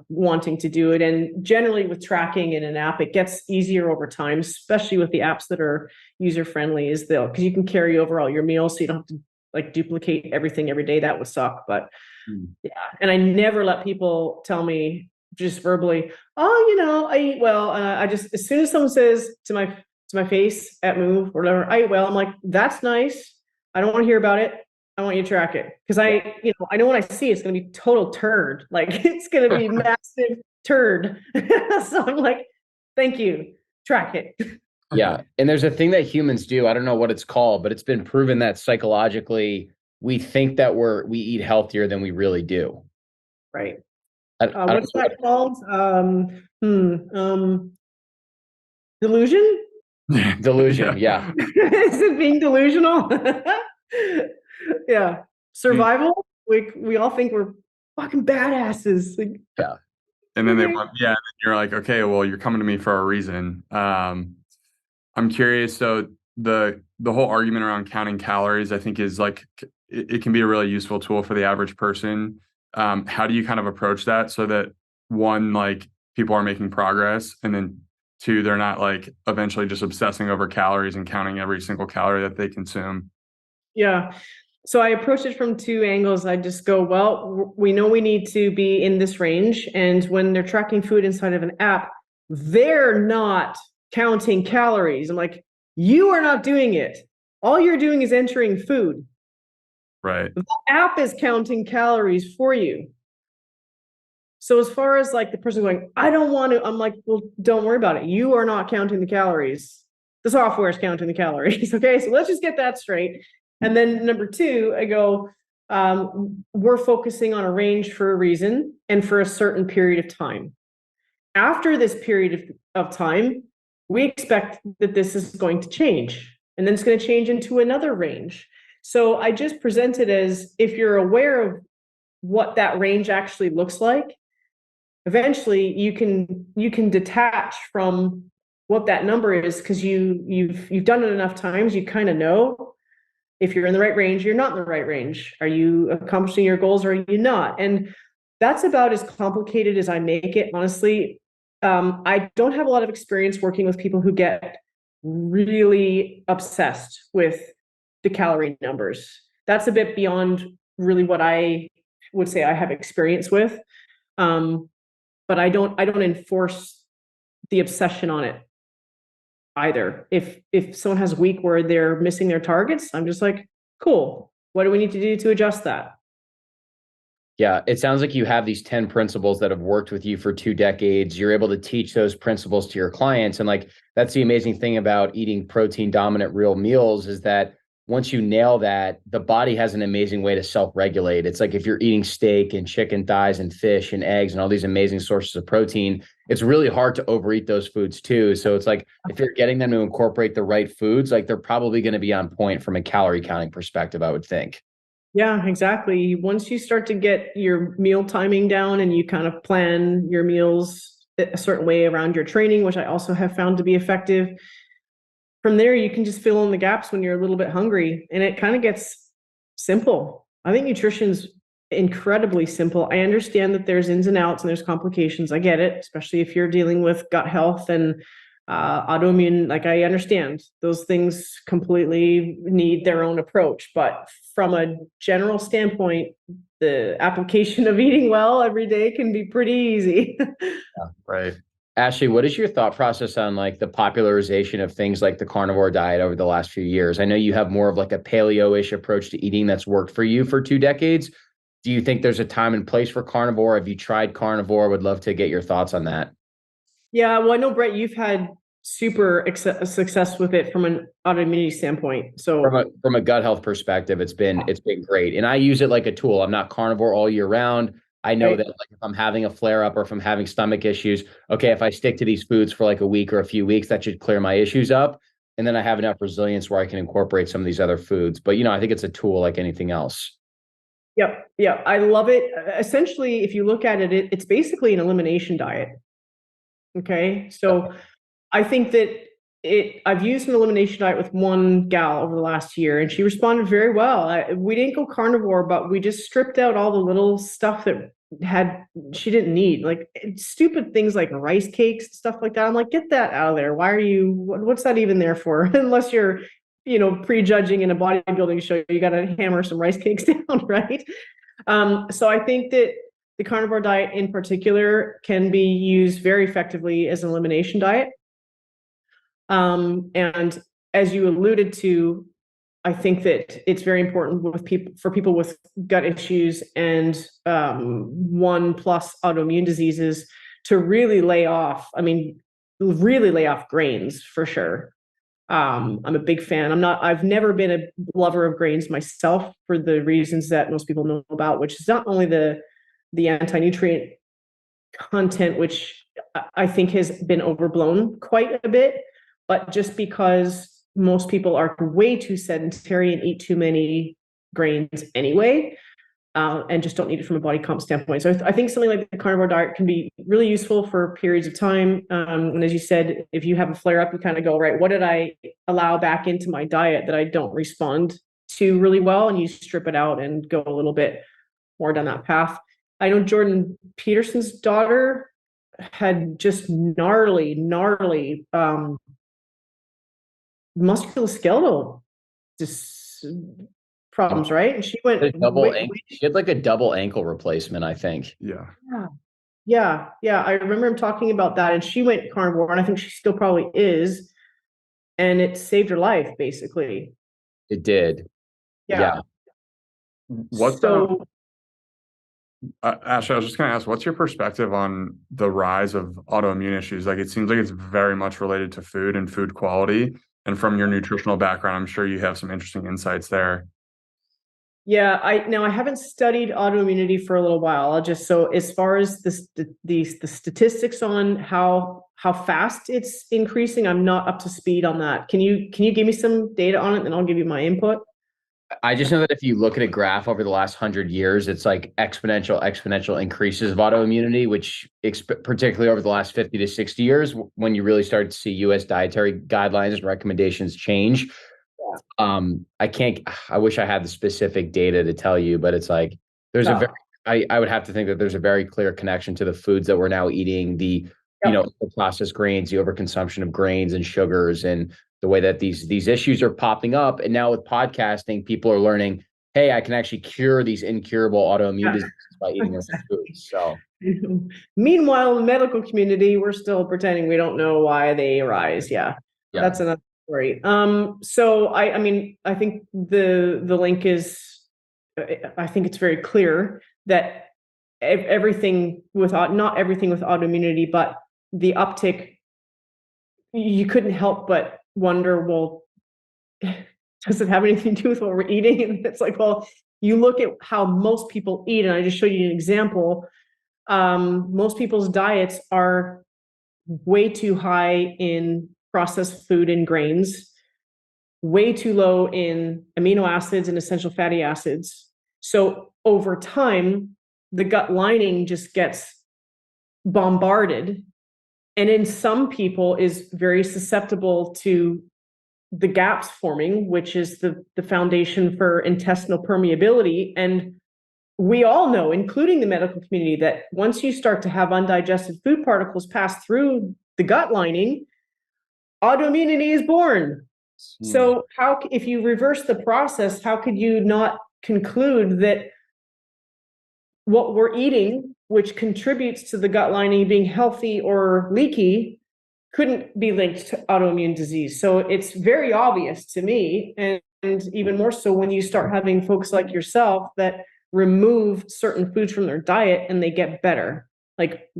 wanting to do it. And generally with tracking in an app, it gets easier over time, especially with the apps that are user-friendly, because you can carry over all your meals, so you don't have to like duplicate everything every day. That would suck. But yeah. And I never let people tell me just verbally, oh, I eat well. I just, as soon as someone says to my face at Move or whatever, I eat well, I'm like, that's nice. I don't want to hear about it. I want you to track it. Because I know when I see it's going to be total turd. Like it's going to be massive turd. So I'm like, thank you. Track it. Yeah. And there's a thing that humans do. I don't know what it's called, but it's been proven that psychologically we think that we eat healthier than we really do. Right. What's that called? Delusion? Delusion. Yeah. Is it being delusional? Yeah. Survival. We all think we're fucking badasses. Like, yeah. And then and then you're like, okay, well, you're coming to me for a reason. I'm curious. So the whole argument around counting calories, I think, is like, it can be a really useful tool for the average person. How do you kind of approach that so that one, like people are making progress, and then two, they're not like eventually just obsessing over calories and counting every single calorie that they consume? Yeah. So I approach it from two angles. I just go, well, we know we need to be in this range. And when they're tracking food inside of an app, they're not counting calories. I'm like, you are not doing it. All you're doing is entering food. Right. The app is counting calories for you. So as far as like the person going, I don't want to, I'm like, well, don't worry about it. You are not counting the calories. The software is counting the calories. Okay. So let's just get that straight. And then number two, I go, we're focusing on a range for a reason and for a certain period of time. After this period of time, we expect that this is going to change, and then it's going to change into another range. So I just present it as, if you're aware of what that range actually looks like, eventually you can detach from what that number is, because you've done it enough times, you kind of know if you're in the right range, you're not in the right range. Are you accomplishing your goals or are you not? And that's about as complicated as I make it, honestly. I don't have a lot of experience working with people who get really obsessed with the calorie numbers. That's a bit beyond really what I would say I have experience with. But I don't enforce the obsession on it either. If someone has a week where they're missing their targets, I'm just like, cool. What do we need to do to adjust that? Yeah, it sounds like you have these 10 principles that have worked with you for 2 decades. You're able to teach those principles to your clients. And like, that's the amazing thing about eating protein dominant real meals, is that once you nail that, the body has an amazing way to self-regulate. It's like if you're eating steak and chicken thighs and fish and eggs and all these amazing sources of protein, it's really hard to overeat those foods too. So it's like, if you're getting them to incorporate the right foods, like they're probably going to be on point from a calorie counting perspective, I would think. Yeah, exactly. Once you start to get your meal timing down and you kind of plan your meals a certain way around your training, which I also have found to be effective, from there, you can just fill in the gaps when you're a little bit hungry, and it kind of gets simple. I think nutrition's incredibly simple. I understand that there's ins and outs and there's complications. I get it, especially if you're dealing with gut health and autoimmune. Like, I understand those things completely need their own approach, but from a general standpoint, the application of eating well every day can be pretty easy. Yeah, right. Ashleigh, what is your thought process on like the popularization of things like the carnivore diet over the last few years? I know you have more of like a paleo-ish approach to eating that's worked for you for 2 decades. Do you think there's a time and place for carnivore? Have you tried carnivore? Would love to get your thoughts on that. Yeah, well, I know, Brett, you've had super success with it from an autoimmunity standpoint. So from a gut health perspective, it's been great. And I use it like a tool. I'm not carnivore all year round. I know right. that like if I'm having a flare up or if I'm having stomach issues, okay, if I stick to these foods for like a week or a few weeks, that should clear my issues up. And then I have enough resilience where I can incorporate some of these other foods. But, I think it's a tool like anything else. Yep. Yeah. I love it. Essentially, if you look at it, it's basically an elimination diet. Okay. So I think that I've used an elimination diet with one gal over the last year, and she responded very well. We didn't go carnivore, but we just stripped out all the little stuff that she didn't need, like stupid things like rice cakes, stuff like that. I'm like, get that out of there. What's that even there for? Unless you're, prejudging in a bodybuilding show, you got to hammer some rice cakes down, right? So I think that the carnivore diet in particular can be used very effectively as an elimination diet. And as you alluded to, I think that it's very important for people with gut issues and 1+ autoimmune diseases to really lay off grains for sure. I'm a big fan. I've never been a lover of grains myself for the reasons that most people know about, which is not only the anti-nutrient content, which I think has been overblown quite a bit, but just because most people are way too sedentary and eat too many grains anyway, and just don't need it from a body comp standpoint. So I think something like the carnivore diet can be really useful for periods of time. And as you said, if you have a flare up, you kind of go, right, what did I allow back into my diet that I don't respond to really well? And you strip it out and go a little bit more down that path. I know Jordan Peterson's daughter had just gnarly musculoskeletal problems, right? And she went she had like a double ankle replacement, I think. Yeah. I remember him talking about that, and she went carnivore, and I think she still probably is, and it saved her life, basically. It did. Yeah. Ashleigh, I was just going to ask, what's your perspective on the rise of autoimmune issues? Like, it seems like it's very much related to food and food quality. And from your nutritional background, I'm sure you have some interesting insights there. Yeah, I haven't studied autoimmunity for a little while. So as far as the statistics on how fast it's increasing, I'm not up to speed on that. Can you give me some data on it, and I'll give you my input? I just know that if you look at a graph over the last 100 years, it's like exponential increases of autoimmunity, which particularly over the last 50 to 60 years, when you really start to see U.S. dietary guidelines and recommendations change. I wish I had the specific data to tell you, but it's like, I would have to think that there's a very clear connection to the foods that we're now eating, the processed grains, the overconsumption of grains and sugars, and the way that these issues are popping up. And now with podcasting, people are learning, hey, I can actually cure these incurable autoimmune diseases by eating those foods. So meanwhile, in the medical community, we're still pretending we don't know why they arise. Yeah. That's another story. So I think the link is, I think it's very clear that not everything with autoimmunity, but the uptick, you couldn't help but wonder, well, does it have anything to do with what we're eating? And it's like, well, you look at how most people eat, and I just showed you an example. Most people's diets are way too high in processed food and grains, way too low in amino acids and essential fatty acids. So over time, the gut lining just gets bombarded, and in some people is very susceptible to the gaps forming, which is the foundation for intestinal permeability. And we all know, including the medical community, that once you start to have undigested food particles pass through the gut lining, autoimmunity is born. So if you reverse the process, how could you not conclude that what we're eating, which contributes to the gut lining being healthy or leaky, couldn't be linked to autoimmune disease? So it's very obvious to me, and even more so when you start having folks like yourself that remove certain foods from their diet and they get better. Like,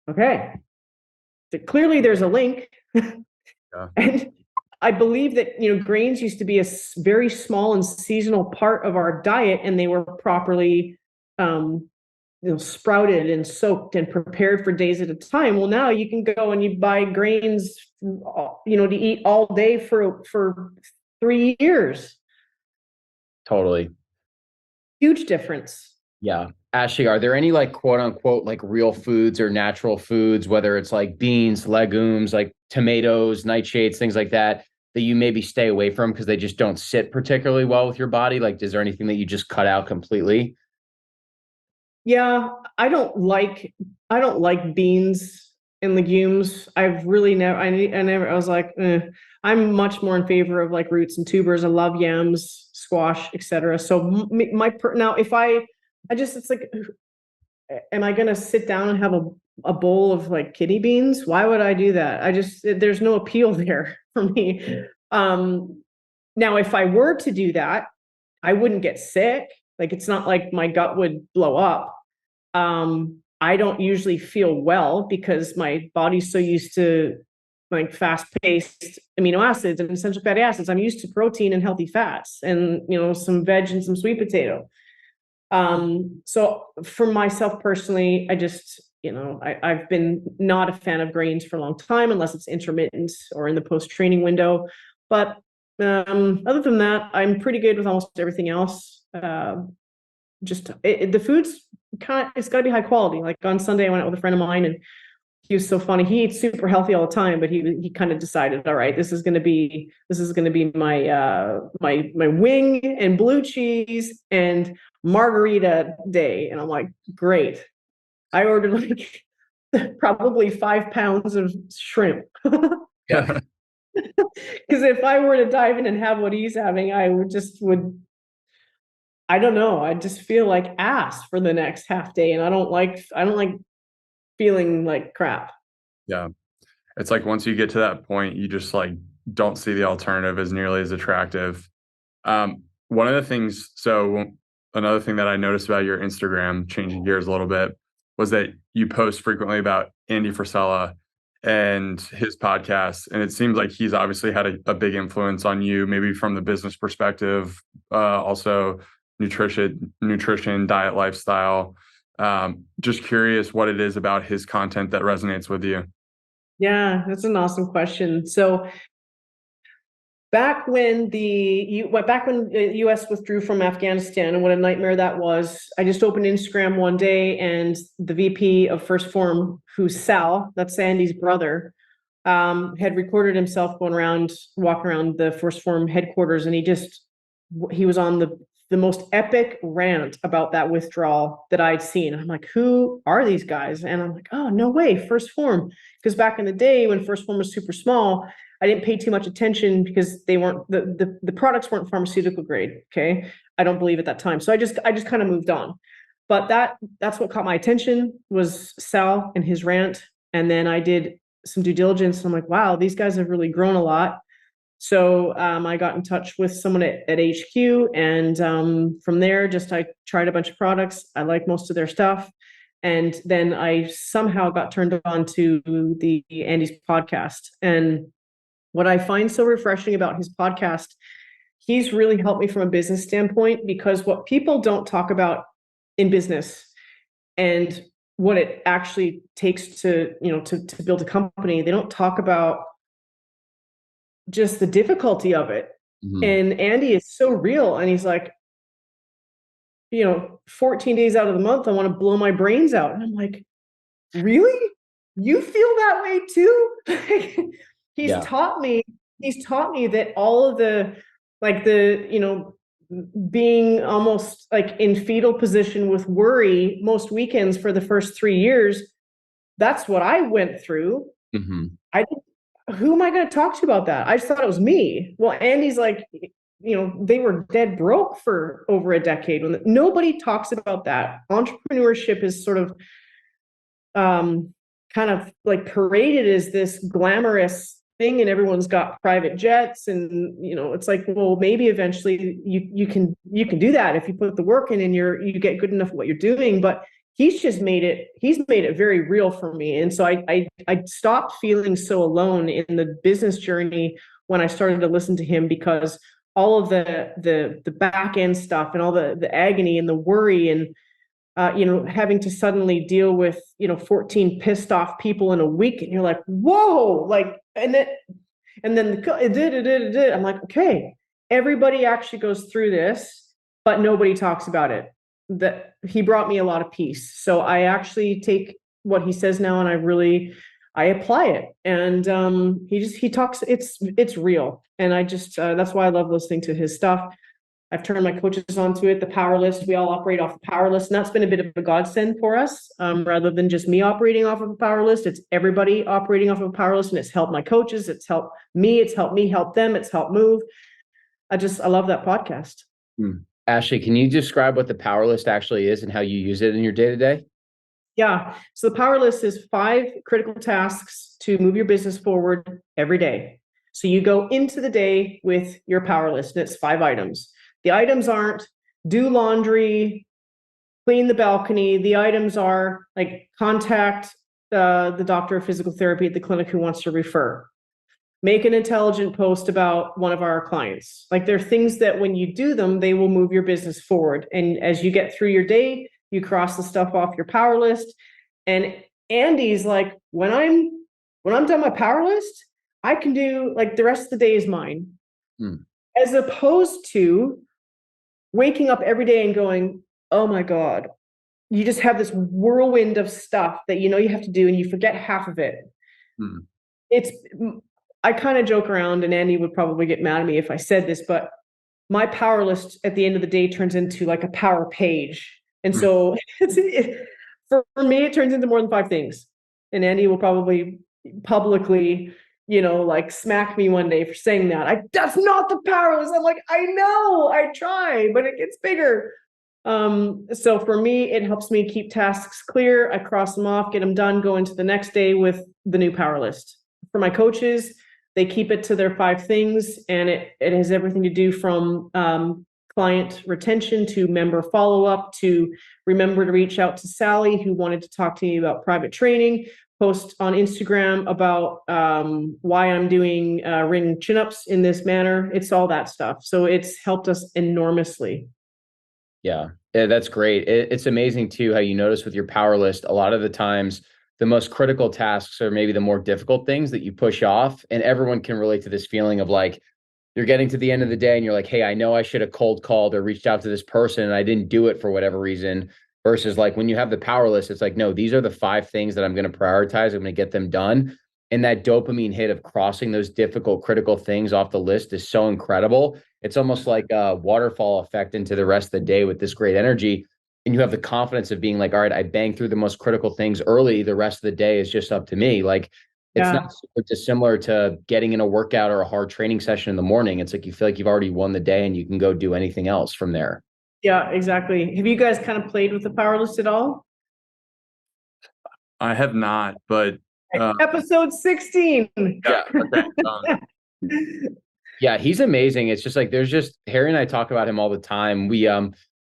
okay, clearly there's a link. Yeah. And I believe that, grains used to be a very small and seasonal part of our diet, and they were properly, sprouted and soaked and prepared for days at a time. Well, now you can go and you buy grains, to eat all day for 3 years. Totally. Huge difference. Yeah. Ashleigh, are there any like quote unquote like real foods or natural foods, whether it's like beans, legumes, like tomatoes, nightshades, things like that you maybe stay away from because they just don't sit particularly well with your body? Like, is there anything that you just cut out completely? Yeah, I don't like beans and legumes. I've really never, I was like, I'm much more in favor of like roots and tubers. I love yams, squash, etc. So now if it's like, am I going to sit down and have a bowl of like kidney beans? Why would I do that? There's no appeal there for me. Now, if I were to do that, I wouldn't get sick. Like, it's not like my gut would blow up. I don't usually feel well because my body's so used to like fast-paced amino acids and essential fatty acids. I'm used to protein and healthy fats and, some veg and some sweet potato. So for myself personally, I just, I've been not a fan of grains for a long time, unless it's intermittent or in the post-training window. But other than that, I'm pretty good with almost everything else. The food's it's got to be high quality. Like on Sunday, I went out with a friend of mine, and he was so funny. He eats super healthy all the time, but he kind of decided, all right, this is going to be my my wing and blue cheese and margarita day. And I'm like, great. I ordered like probably 5 pounds of shrimp. Yeah. Because if I were to dive in and have what he's having, I don't know. I just feel like ass for the next half day. And I don't like feeling like crap. Yeah. It's like once you get to that point, you just like don't see the alternative as nearly as attractive. One of the things, another thing that I noticed about your Instagram, changing gears a little bit, was that you post frequently about Andy Frisella and his podcast. And it seems like he's obviously had a big influence on you, maybe from the business perspective, also nutrition, diet, lifestyle. Just curious what it is about his content that resonates with you. Yeah, that's an awesome question. So back when the US withdrew from Afghanistan, and what a nightmare that was, I just opened Instagram one day, and the VP of First Form, who's Sal, that's Sandy's brother, had recorded himself walking around the First Form headquarters, and he was on the most epic rant about that withdrawal that I'd seen. I'm like, who are these guys? And I'm like, oh, no way, First Form. Because back in the day when First Form was super small, I didn't pay too much attention because they weren't, the products weren't pharmaceutical grade. Okay. I don't believe at that time. So I just kind of moved on. But that's what caught my attention, was Sal and his rant. And then I did some due diligence. And I'm like, wow, these guys have really grown a lot. So I got in touch with someone at HQ, and from there, I tried a bunch of products. I like most of their stuff. And then I somehow got turned on to the Andy's podcast. And what I find so refreshing about his podcast, he's really helped me from a business standpoint, because what people don't talk about in business and what it actually takes to build a company, they don't talk about just the difficulty of it. Mm-hmm. And Andy is so real. And he's like, 14 days out of the month, I want to blow my brains out. And I'm like, really? You feel that way too? He's taught me that all of being almost like in fetal position with worry most weekends for the first 3 years, that's what I went through. Mm-hmm. Who am I going to talk to about that? I just thought it was me. Well, Andy's like, they were dead broke for over a decade. Nobody talks about that. Entrepreneurship is sort of kind of like paraded as this glamorous thing, and everyone's got private jets, and it's like, well, maybe eventually you can do that if you put the work in and you get good enough at what you're doing. But he's made it very real for me. And so I stopped feeling so alone in the business journey when I started to listen to him, because all of the back end stuff and all the agony and the worry and having to suddenly deal with 14 pissed off people in a week, and you're like, whoa, like, and then I'm like, okay, everybody actually goes through this, but nobody talks about it. That he brought me a lot of peace. So I actually take what he says now and I apply it. And he talks, it's real. And I just that's why I love listening to his stuff. I've turned my coaches onto it, the power list. We all operate off the power list, and that's been a bit of a godsend for us. Rather than just me operating off of a power list, it's everybody operating off of a power list, and it's helped my coaches. It's helped me help them. It's helped move. I love that podcast. Ashleigh, can you describe what the power list actually is and how you use it in your day-to-day? Yeah. So the power list is 5 critical tasks to move your business forward every day. So you go into the day with your power list, and it's 5 items. The items aren't do laundry, clean the balcony. The items are like contact the doctor of physical therapy at the clinic who wants to refer. Make an intelligent post about one of our clients. Like, they're things that when you do them, they will move your business forward. And as you get through your day, you cross the stuff off your power list. And Andy's like, when I'm done my power list, I can do, like, the rest of the day is mine. As opposed to waking up every day and going, oh my God, you just have this whirlwind of stuff that you have to do, and you forget half of it. I kind of joke around, and Andy would probably get mad at me if I said this, but my power list at the end of the day turns into like a power page. And so for me, it turns into more than 5 things. And Andy will probably publicly, like, smack me one day for saying that. That's not the power list. I'm like, I know, I try, but it gets bigger. So for me, it helps me keep tasks clear. I cross them off, get them done, go into the next day with the new power list. For my coaches, they keep it to their 5 things, and it has everything to do from client retention to member follow-up to remember to reach out to Sally, who wanted to talk to me about private training, post on Instagram about why I'm doing ring chin-ups in this manner. It's all that stuff. So it's helped us enormously. Yeah, that's great. It's amazing too how you notice with your power list, a lot of the times the most critical tasks are maybe the more difficult things that you push off. And everyone can relate to this feeling of like, you're getting to the end of the day and you're like, hey, I know I should have cold called or reached out to this person and I didn't do it for whatever reason. Versus like when you have the power list, it's like, no, these are the 5 things that I'm going to prioritize. I'm going to get them done. And that dopamine hit of crossing those difficult, critical things off the list is so incredible. It's almost like a waterfall effect into the rest of the day with this great energy. And you have the confidence of being like, all right, I banged through the most critical things early. The rest of the day is just up to me. Like, it's not super dissimilar to getting in a workout or a hard training session in the morning. It's like, you feel like you've already won the day and you can go do anything else from there. Yeah, exactly. Have you guys kind of played with the power list at all? I have not, but episode 16. Yeah. Okay. Yeah, he's amazing. It's just like, Harry and I talk about him all the time. We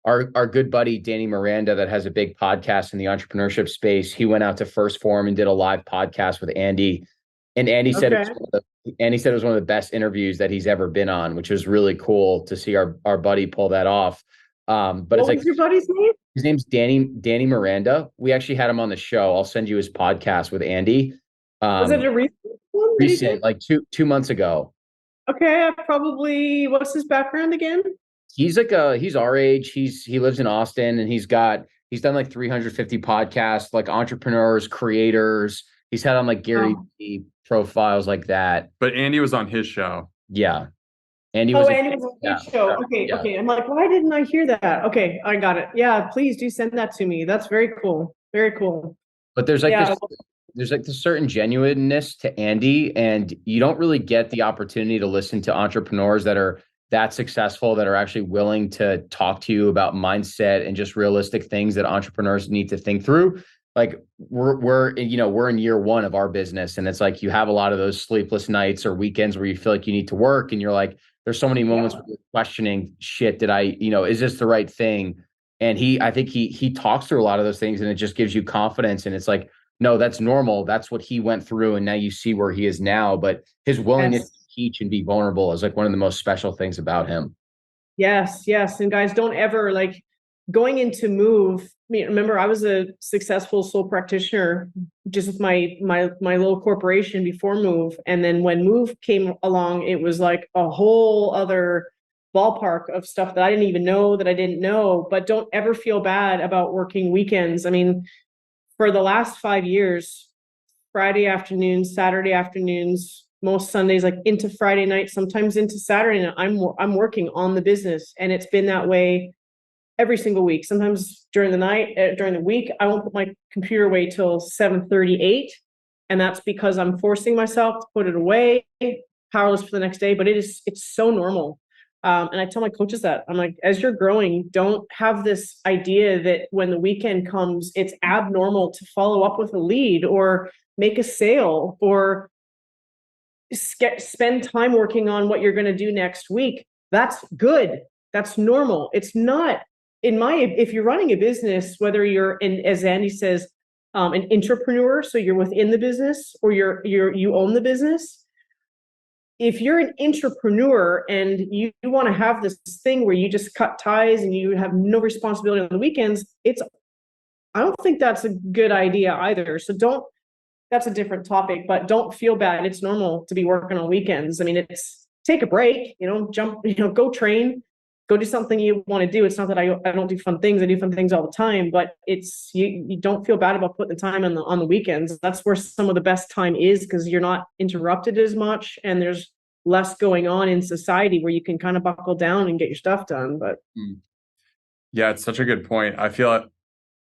our good buddy Danny Miranda, that has a big podcast in the entrepreneurship space, he went out to First Form and did a live podcast with Andy. And Andy said it was one of the best interviews that he's ever been on, which was really cool to see our buddy pull that off. But what was your buddy's name? His name's Danny Miranda. We actually had him on the show. I'll send you his podcast with Andy. Was it a recent one? Recent, like two months ago. Okay, what's his background again? He's our age. He lives in Austin, and he's done like 350 podcasts, like entrepreneurs, creators. He's had on like Gary Vee profiles like that. But Andy was on his show. Yeah. Andy was on his show. Okay. Yeah. Okay. I'm like, why didn't I hear that? Okay, I got it. Yeah, please do send that to me. That's very cool. Very cool. But there's like this certain genuineness to Andy, and you don't really get the opportunity to listen to entrepreneurs that are that successful, that are actually willing to talk to you about mindset and just realistic things that entrepreneurs need to think through. Like we're in year 1 of our business, and it's like you have a lot of those sleepless nights or weekends where you feel like you need to work, and you're like, there's so many moments where you're questioning, shit, is this the right thing? And I think he talks through a lot of those things, and it just gives you confidence. And it's like, no, that's normal. That's what he went through. And now you see where he is now, but his willingness Yes. to teach and be vulnerable is like one of the most special things about him. Yes, yes. And guys, don't ever like going into MOVE. I mean, remember, I was a successful sole practitioner just with my little corporation before MOVE. And then when MOVE came along, it was like a whole other ballpark of stuff that I didn't even know that I didn't know. But don't ever feel bad about working weekends. I mean, for the last 5 years, Friday afternoons, Saturday afternoons, most Sundays, like into Friday night, sometimes into Saturday night, I'm working on the business, and it's been that way every single week. Sometimes during the night, during the week, I won't put my computer away till 7:38, and that's because I'm forcing myself to put it away, powerless for the next day. But it's so normal. And I tell my coaches that I'm like, as you're growing, don't have this idea that when the weekend comes, it's abnormal to follow up with a lead or make a sale or spend time working on what you're going to do next week. That's good. That's normal. It's not if you're running a business, whether you're as Andy says, an entrepreneur, so you're within the business, or you own the business. If you're an entrepreneur and you want to have this thing where you just cut ties and you have no responsibility on the weekends, I don't think that's a good idea either. So that's a different topic, but don't feel bad. It's normal to be working on weekends. I mean, it's take a break, go train, go do something you want to do. It's not that I don't do fun things. I do fun things all the time, but it's, you don't feel bad about putting the time on the weekends. That's where some of the best time is, because you're not interrupted as much and there's less going on in society where you can kind of buckle down and get your stuff done. But yeah, it's such a good point. I feel like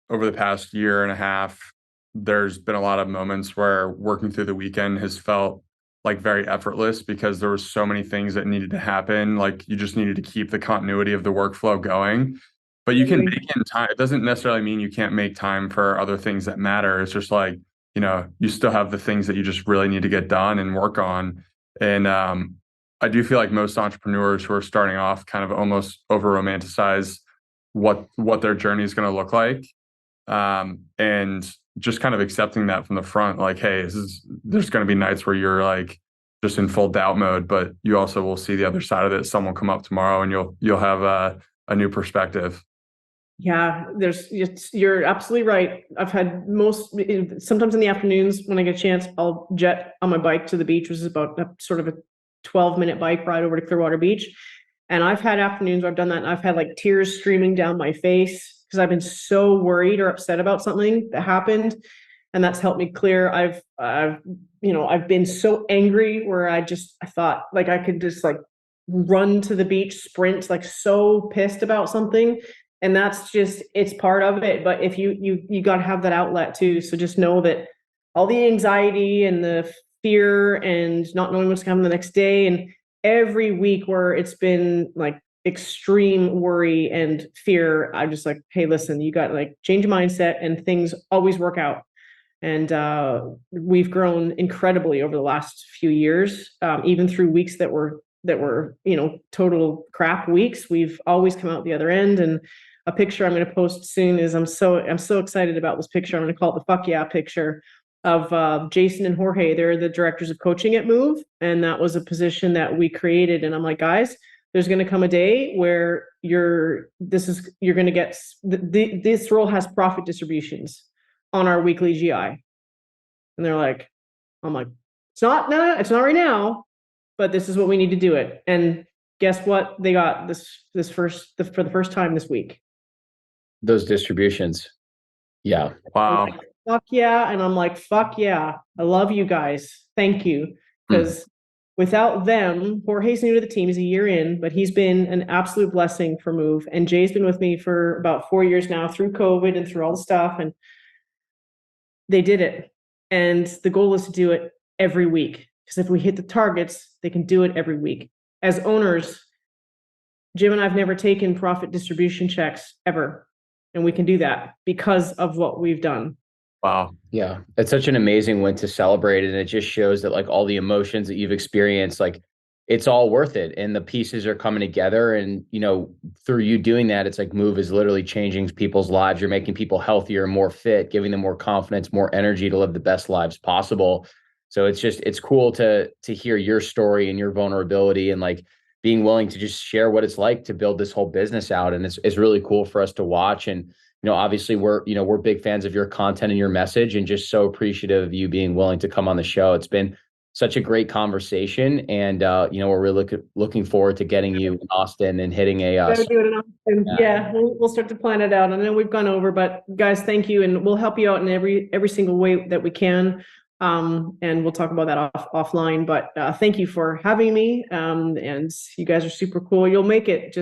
over the past year and a half, there's been a lot of moments where working through the weekend has felt like very effortless because there were so many things that needed to happen. Like you just needed to keep the continuity of the workflow going, but you can make in time. It doesn't necessarily mean you can't make time for other things that matter. It's just like, you still have the things that you just really need to get done and work on. And I do feel like most entrepreneurs who are starting off kind of almost over romanticize what their journey is going to look like. And just kind of accepting that from the front, like, hey, there's going to be nights where you're like just in full doubt mode, but you also will see the other side of it. Someone will come up tomorrow and you'll have a new perspective. yeah, you're absolutely right. I've had sometimes in the afternoons when I get a chance, I'll jet on my bike to the beach, which is about sort of a 12-minute bike ride over to Clearwater Beach. And I've had afternoons where I've done that and I've had like tears streaming down my face because I've been so worried or upset about something that happened. And that's helped me clear. I've been so angry where I thought like I could just like run to the beach, sprint, like so pissed about something. And that's just, it's part of it. But if you got to have that outlet too. So just know that all the anxiety and the fear and not knowing what's coming the next day, and every week where it's been like extreme worry and fear, I'm just like, hey, listen, you got to like change your mindset and things always work out. And we've grown incredibly over the last few years, even through weeks that were total crap weeks. We've always come out the other end. And a picture I'm going to post soon is I'm so excited about this picture. I'm going to call it the fuck yeah picture of Jason and Jorge. They're the directors of coaching at MOVE, and that was a position that we created. And I'm like, guys, there's going to come a day where you're going to get this role has profit distributions on our weekly GI. And they're like, I'm like, it's not right now, but this is what we need to do it. And guess what? They got for the first time this week. Those distributions. Yeah. Wow. Like, fuck yeah. And I'm like, fuck yeah. I love you guys. Thank you. Because without them, Jorge's new to the team. He's a year in, but he's been an absolute blessing for MOVE. And Jay's been with me for about 4 years now through COVID and through all the stuff. And they did it. And the goal is to do it every week. Because if we hit the targets, they can do it every week. As owners, Jim and I've never taken profit distribution checks ever. And we can do that because of what we've done. Wow. Yeah. It's such an amazing win to celebrate. And it just shows that like all the emotions that you've experienced, like it's all worth it. And the pieces are coming together. And, through you doing that, it's like MOVE is literally changing people's lives. You're making people healthier, more fit, giving them more confidence, more energy to live the best lives possible. So it's cool to hear your story and your vulnerability, and like being willing to just share what it's like to build this whole business out. And it's really cool for us to watch. And, obviously we're big fans of your content and your message, and just so appreciative of you being willing to come on the show. It's been such a great conversation. And, we're really looking forward to getting you in Austin and hitting Gotta do it in Austin. Yeah, we'll start to plan it out. I know we've gone over, but guys, thank you. And we'll help you out in every single way that we can. And we'll talk about that offline, but thank you for having me. And you guys are super cool. You'll make it.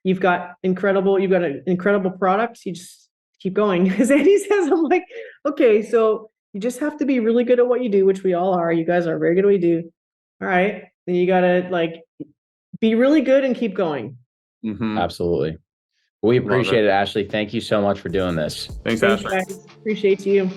You've got an incredible product. You just keep going. As Andy says, I'm like, okay, so you just have to be really good at what you do, which we all are. You guys are very good at what you do. All right. Then you gotta be really good and keep going. Mm-hmm. Absolutely. We appreciate it, Ashleigh. Thank you so much for doing this. Thanks, Ashleigh. Guys. Appreciate you.